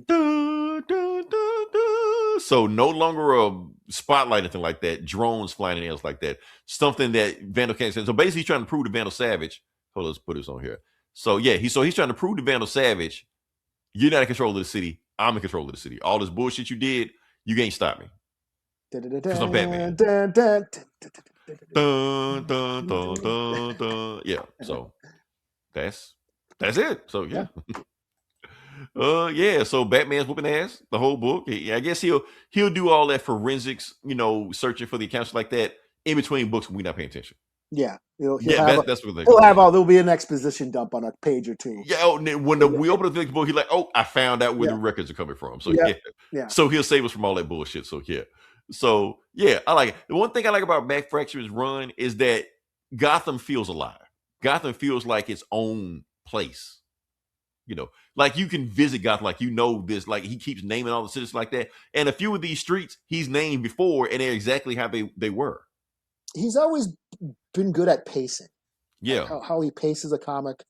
So no longer a spotlight, anything like that. Drones flying in else like that. Something that Vandal can't say. So basically he's trying to prove to Vandal Savage. Hold on, let's put this on here. So yeah, he's trying to prove to Vandal Savage, you're not in control of the city. I'm in control of the city. All this bullshit you did, you can't stop me. Because I'm Batman. Yeah. So that's it. So yeah. Yeah. So Batman's whooping ass the whole book. I guess he'll do all that forensics, searching for the accounts like that in between books when we're not paying attention. Yeah, there'll be an exposition dump on a page or two. Yeah, when we open the next book, he's like, "Oh, I found out where the records are coming from." So yeah. So he'll save us from all that bullshit. So yeah, I like it. The one thing I like about Matt Fracture's run is that Gotham feels alive. Gotham feels like its own place. Like you can visit Gotham, like this. Like he keeps naming all the cities like that, and a few of these streets he's named before, and they're exactly how they were. He's always been good at pacing. Yeah, like how he paces a comic,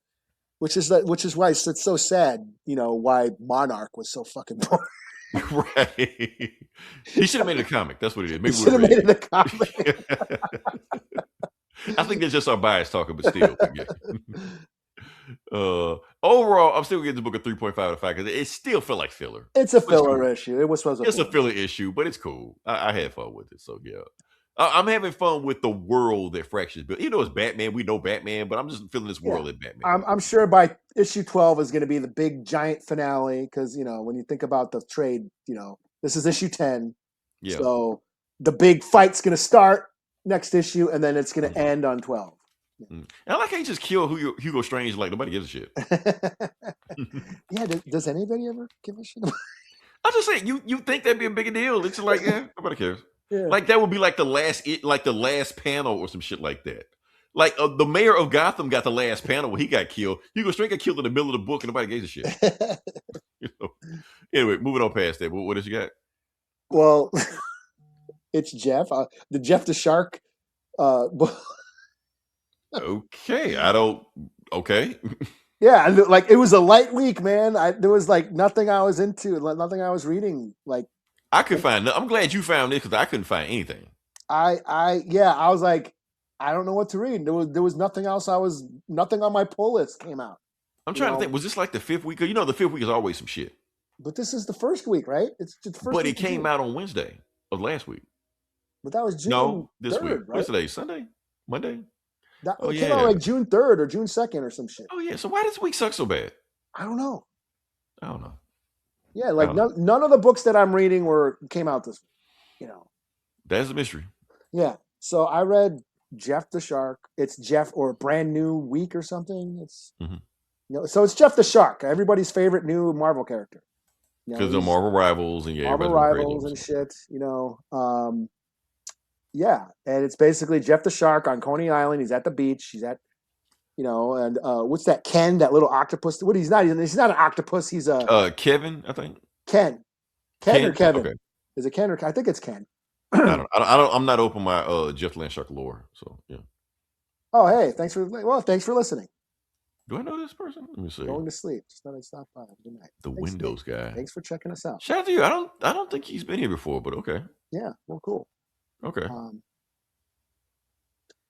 which is why it's so sad. Why Monarch was so fucking boring. Right. He should have made it a comic. That's what it is. Maybe he should have made it a comic. I think that's just our bias talking, but still. Overall, I'm still getting the book a 3.5 out of 5 because it still felt like filler. It's a filler issue. It was supposed to. It's a filler issue, but it's cool. I had fun with it. So yeah. I'm having fun with the world that Fracture's built. It's Batman. We know Batman, but I'm just feeling this world that Batman. I'm sure by issue 12 is going to be the big giant finale because when you think about the trade, this is issue 10. Yeah. So the big fight's going to start next issue, and then it's going to end on 12. And I like how you just kill Hugo Strange like nobody gives a shit. Yeah. Does anybody ever give a shit? I'm just saying you think that'd be a big deal? It's like nobody cares. Yeah. Like that would be like the last panel or some shit like that. Like the mayor of Gotham got the last panel when he got killed. Hugo Strange got killed in the middle of the book and nobody gave a shit. Anyway, moving on past that. What else you got? Well, it's Jeff. The Jeff the Shark. Okay, okay. Yeah, like it was a light week, man. There was like nothing I was into, nothing I was reading. Like I could find. I'm glad you found this because I couldn't find anything. I was like, I don't know what to read. There was nothing else. Nothing on my pull list came out. I'm trying to think. Was this like the 5th week? The 5th week is always some shit. But this is the first week, right? It's the first But week it of came June. out on Wednesday of last week. But that was June No, this week. 3rd, right? What's today? Sunday? Monday? Oh It came out yeah. like June 3rd or June 2nd or some shit. Oh yeah. So why does this week suck so bad? I don't know. I don't know. Yeah, like none of the books that I'm reading came out this week. You know. That's a mystery. Yeah. So I read Jeff the Shark. It's Jeff or Brand New Week or something. It's so it's Jeff the Shark, everybody's favorite new Marvel character. Because they're Marvel rivals and Marvel rivals and shit. Yeah, and it's basically Jeff the Shark on Coney Island. He's at the beach. He's at and what's that? Ken, that little octopus. What he's not an octopus. He's a Kevin, I think. Ken or Kevin. Okay. Is it Ken or I think it's Ken. I'm not open my Jeff Landshark lore, so yeah. Oh, hey, thanks for listening. Do I know this person? Let me see. Going to sleep. Just thought I'd stop by. Good night. Windows guy. Thanks for checking us out. Shout out to you. I don't think he's been here before, but okay. Yeah, well, cool. Okay.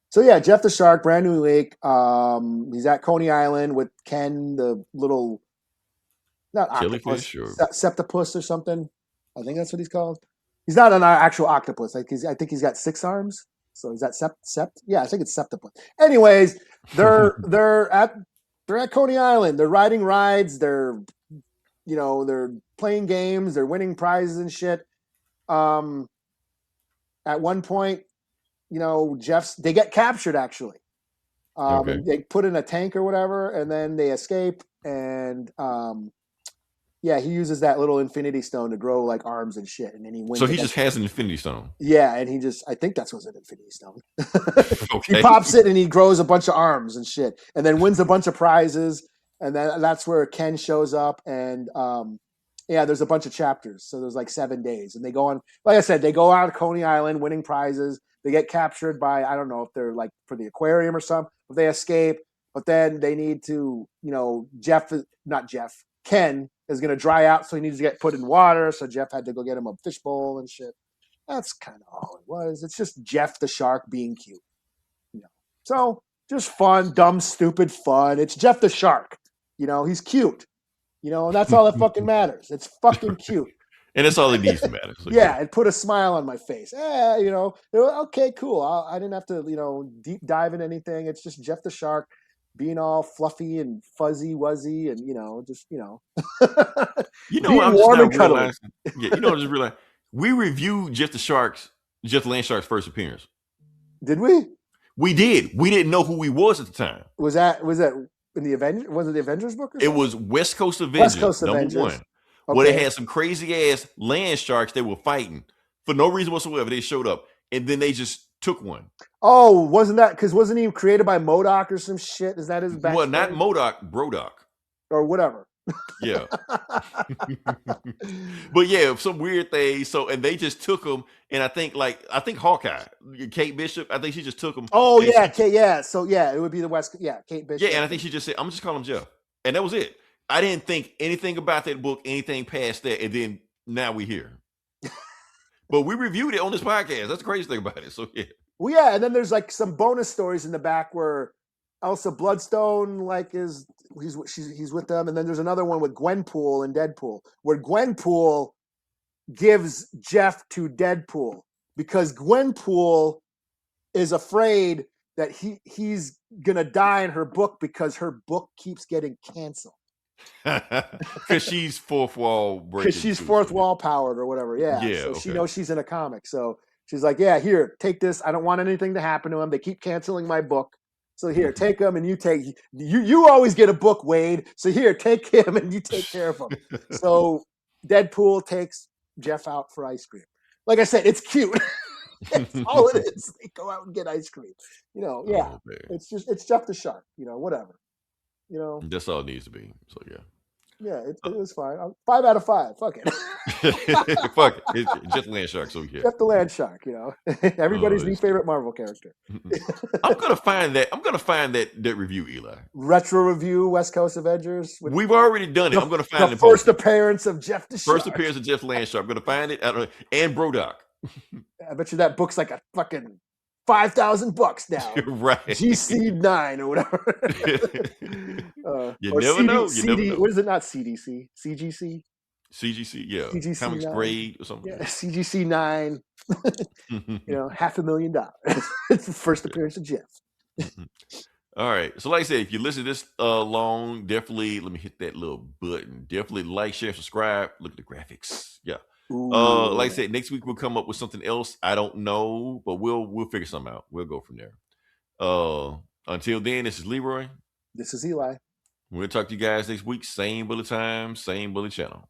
So yeah, Jeff the Shark, Brand New Week. He's at Coney Island with Ken, the little not octopus, septopus or something. I think that's what he's called. He's not an actual octopus. I think he's got 6 arms. So is that sept? Yeah, I think it's septopus. Anyways, they're at Coney Island. They're riding rides. They're playing games. They're winning prizes and shit. At one point, they get captured actually. Okay. They put in a tank or whatever, and then they escape. And he uses that little Infinity Stone to grow like arms and shit, and then he wins. So he just has an Infinity Stone. Yeah, and I think that's what's an Infinity Stone. Okay. He pops it and he grows a bunch of arms and shit, and then wins a bunch of prizes. And then that's where Ken shows up, and there's a bunch of chapters. So there's like 7 days, and they go on. Like I said, they go out to Coney Island, winning prizes. They get captured by, I don't know if they're like for the aquarium or something. But they escape, but then they need to, Ken is going to dry out, so he needs to get put in water. So Jeff had to go get him a fishbowl and shit. That's kind of all it was. It's just Jeff the Shark being cute. So just fun, dumb, stupid fun. It's Jeff the Shark. He's cute. And that's all that fucking matters. It's fucking cute. And that's all that needs to matter. So Yeah, it put a smile on my face. Okay, cool. I didn't have to, deep dive in anything. It's just Jeff the Shark being all fluffy and fuzzy wuzzy and, just. I'm just realizing. Yeah, I just realized we reviewed Jeff Landshark's first appearance. Did we? We did. We didn't know who he was at the time. Was that in the Avengers? Was it the Avengers book? Or something? It was West Coast Avengers, number 1. Okay. Where they had some crazy ass land sharks they were fighting for no reason whatsoever. They showed up and then they just took one. Oh, wasn't he created by MODOK or some shit? Is that his backstory? Well, not MODOK, BRODOK. Or whatever. Yeah. But yeah, some weird things. So, and they just took him. And I think Hawkeye, Kate Bishop, I think she just took him. Oh, yeah. Kate, yeah. So, yeah, it would be Kate Bishop. Yeah, and I think she just said, I'm just calling him Jeff. And that was it. I didn't think anything about that book, anything past that. And then now we're here. But we reviewed it on this podcast. That's the crazy thing about it. So, yeah. Well, yeah. And then there's like some bonus stories in the back where Elsa Bloodstone he's with them, and then there's another one with Gwenpool and Deadpool where Gwenpool gives Jeff to Deadpool because Gwenpool is afraid that he's gonna die in her book because her book keeps getting canceled because she's fourth wall breaking. Because she's fourth wall powered or whatever. Yeah. So okay. She knows she's in a comic, so she's like, "Yeah, here, take this. I don't want anything to happen to him. They keep canceling my book." So here, take him, and you always get a book, Wade. So here, take him, and you take care of him. So Deadpool takes Jeff out for ice cream. Like I said, it's cute. That's all it is. They go out and get ice cream. Yeah. Oh, it's Jeff the Shark. Whatever. That's all it needs to be. So yeah. Yeah, it was fine. 5 out of 5. Fuck it. Fuck it. It's Jeff the Landshark. So yeah. Jeff the Landshark. Everybody's new favorite Marvel character. I'm gonna find that review, Eli. Retro review, West Coast Avengers. We've already done it. I'm gonna find the first appearance of Jeff the Shark. First appearance of Jeff Landshark. I'm gonna find it. And BRODOK. I bet you that book's like a fucking $5,000 now. Right. GC9 or whatever. You never know. What is it? Not CDC? CGC? CGC, yeah, CGC comics 9. grade or something. Yeah, CGC 9. $500,000. It's the first appearance of Jeff. All right. So, like I said, if you listen to this long, definitely let me hit that little button. Definitely like, share, subscribe. Look at the graphics. Yeah. Like I said, next week we'll come up with something else. I don't know, but we'll figure something out. We'll go from there. Until then, this is Leroy. This is Eli. We'll talk to you guys next week. Same bullet time, same bullet channel.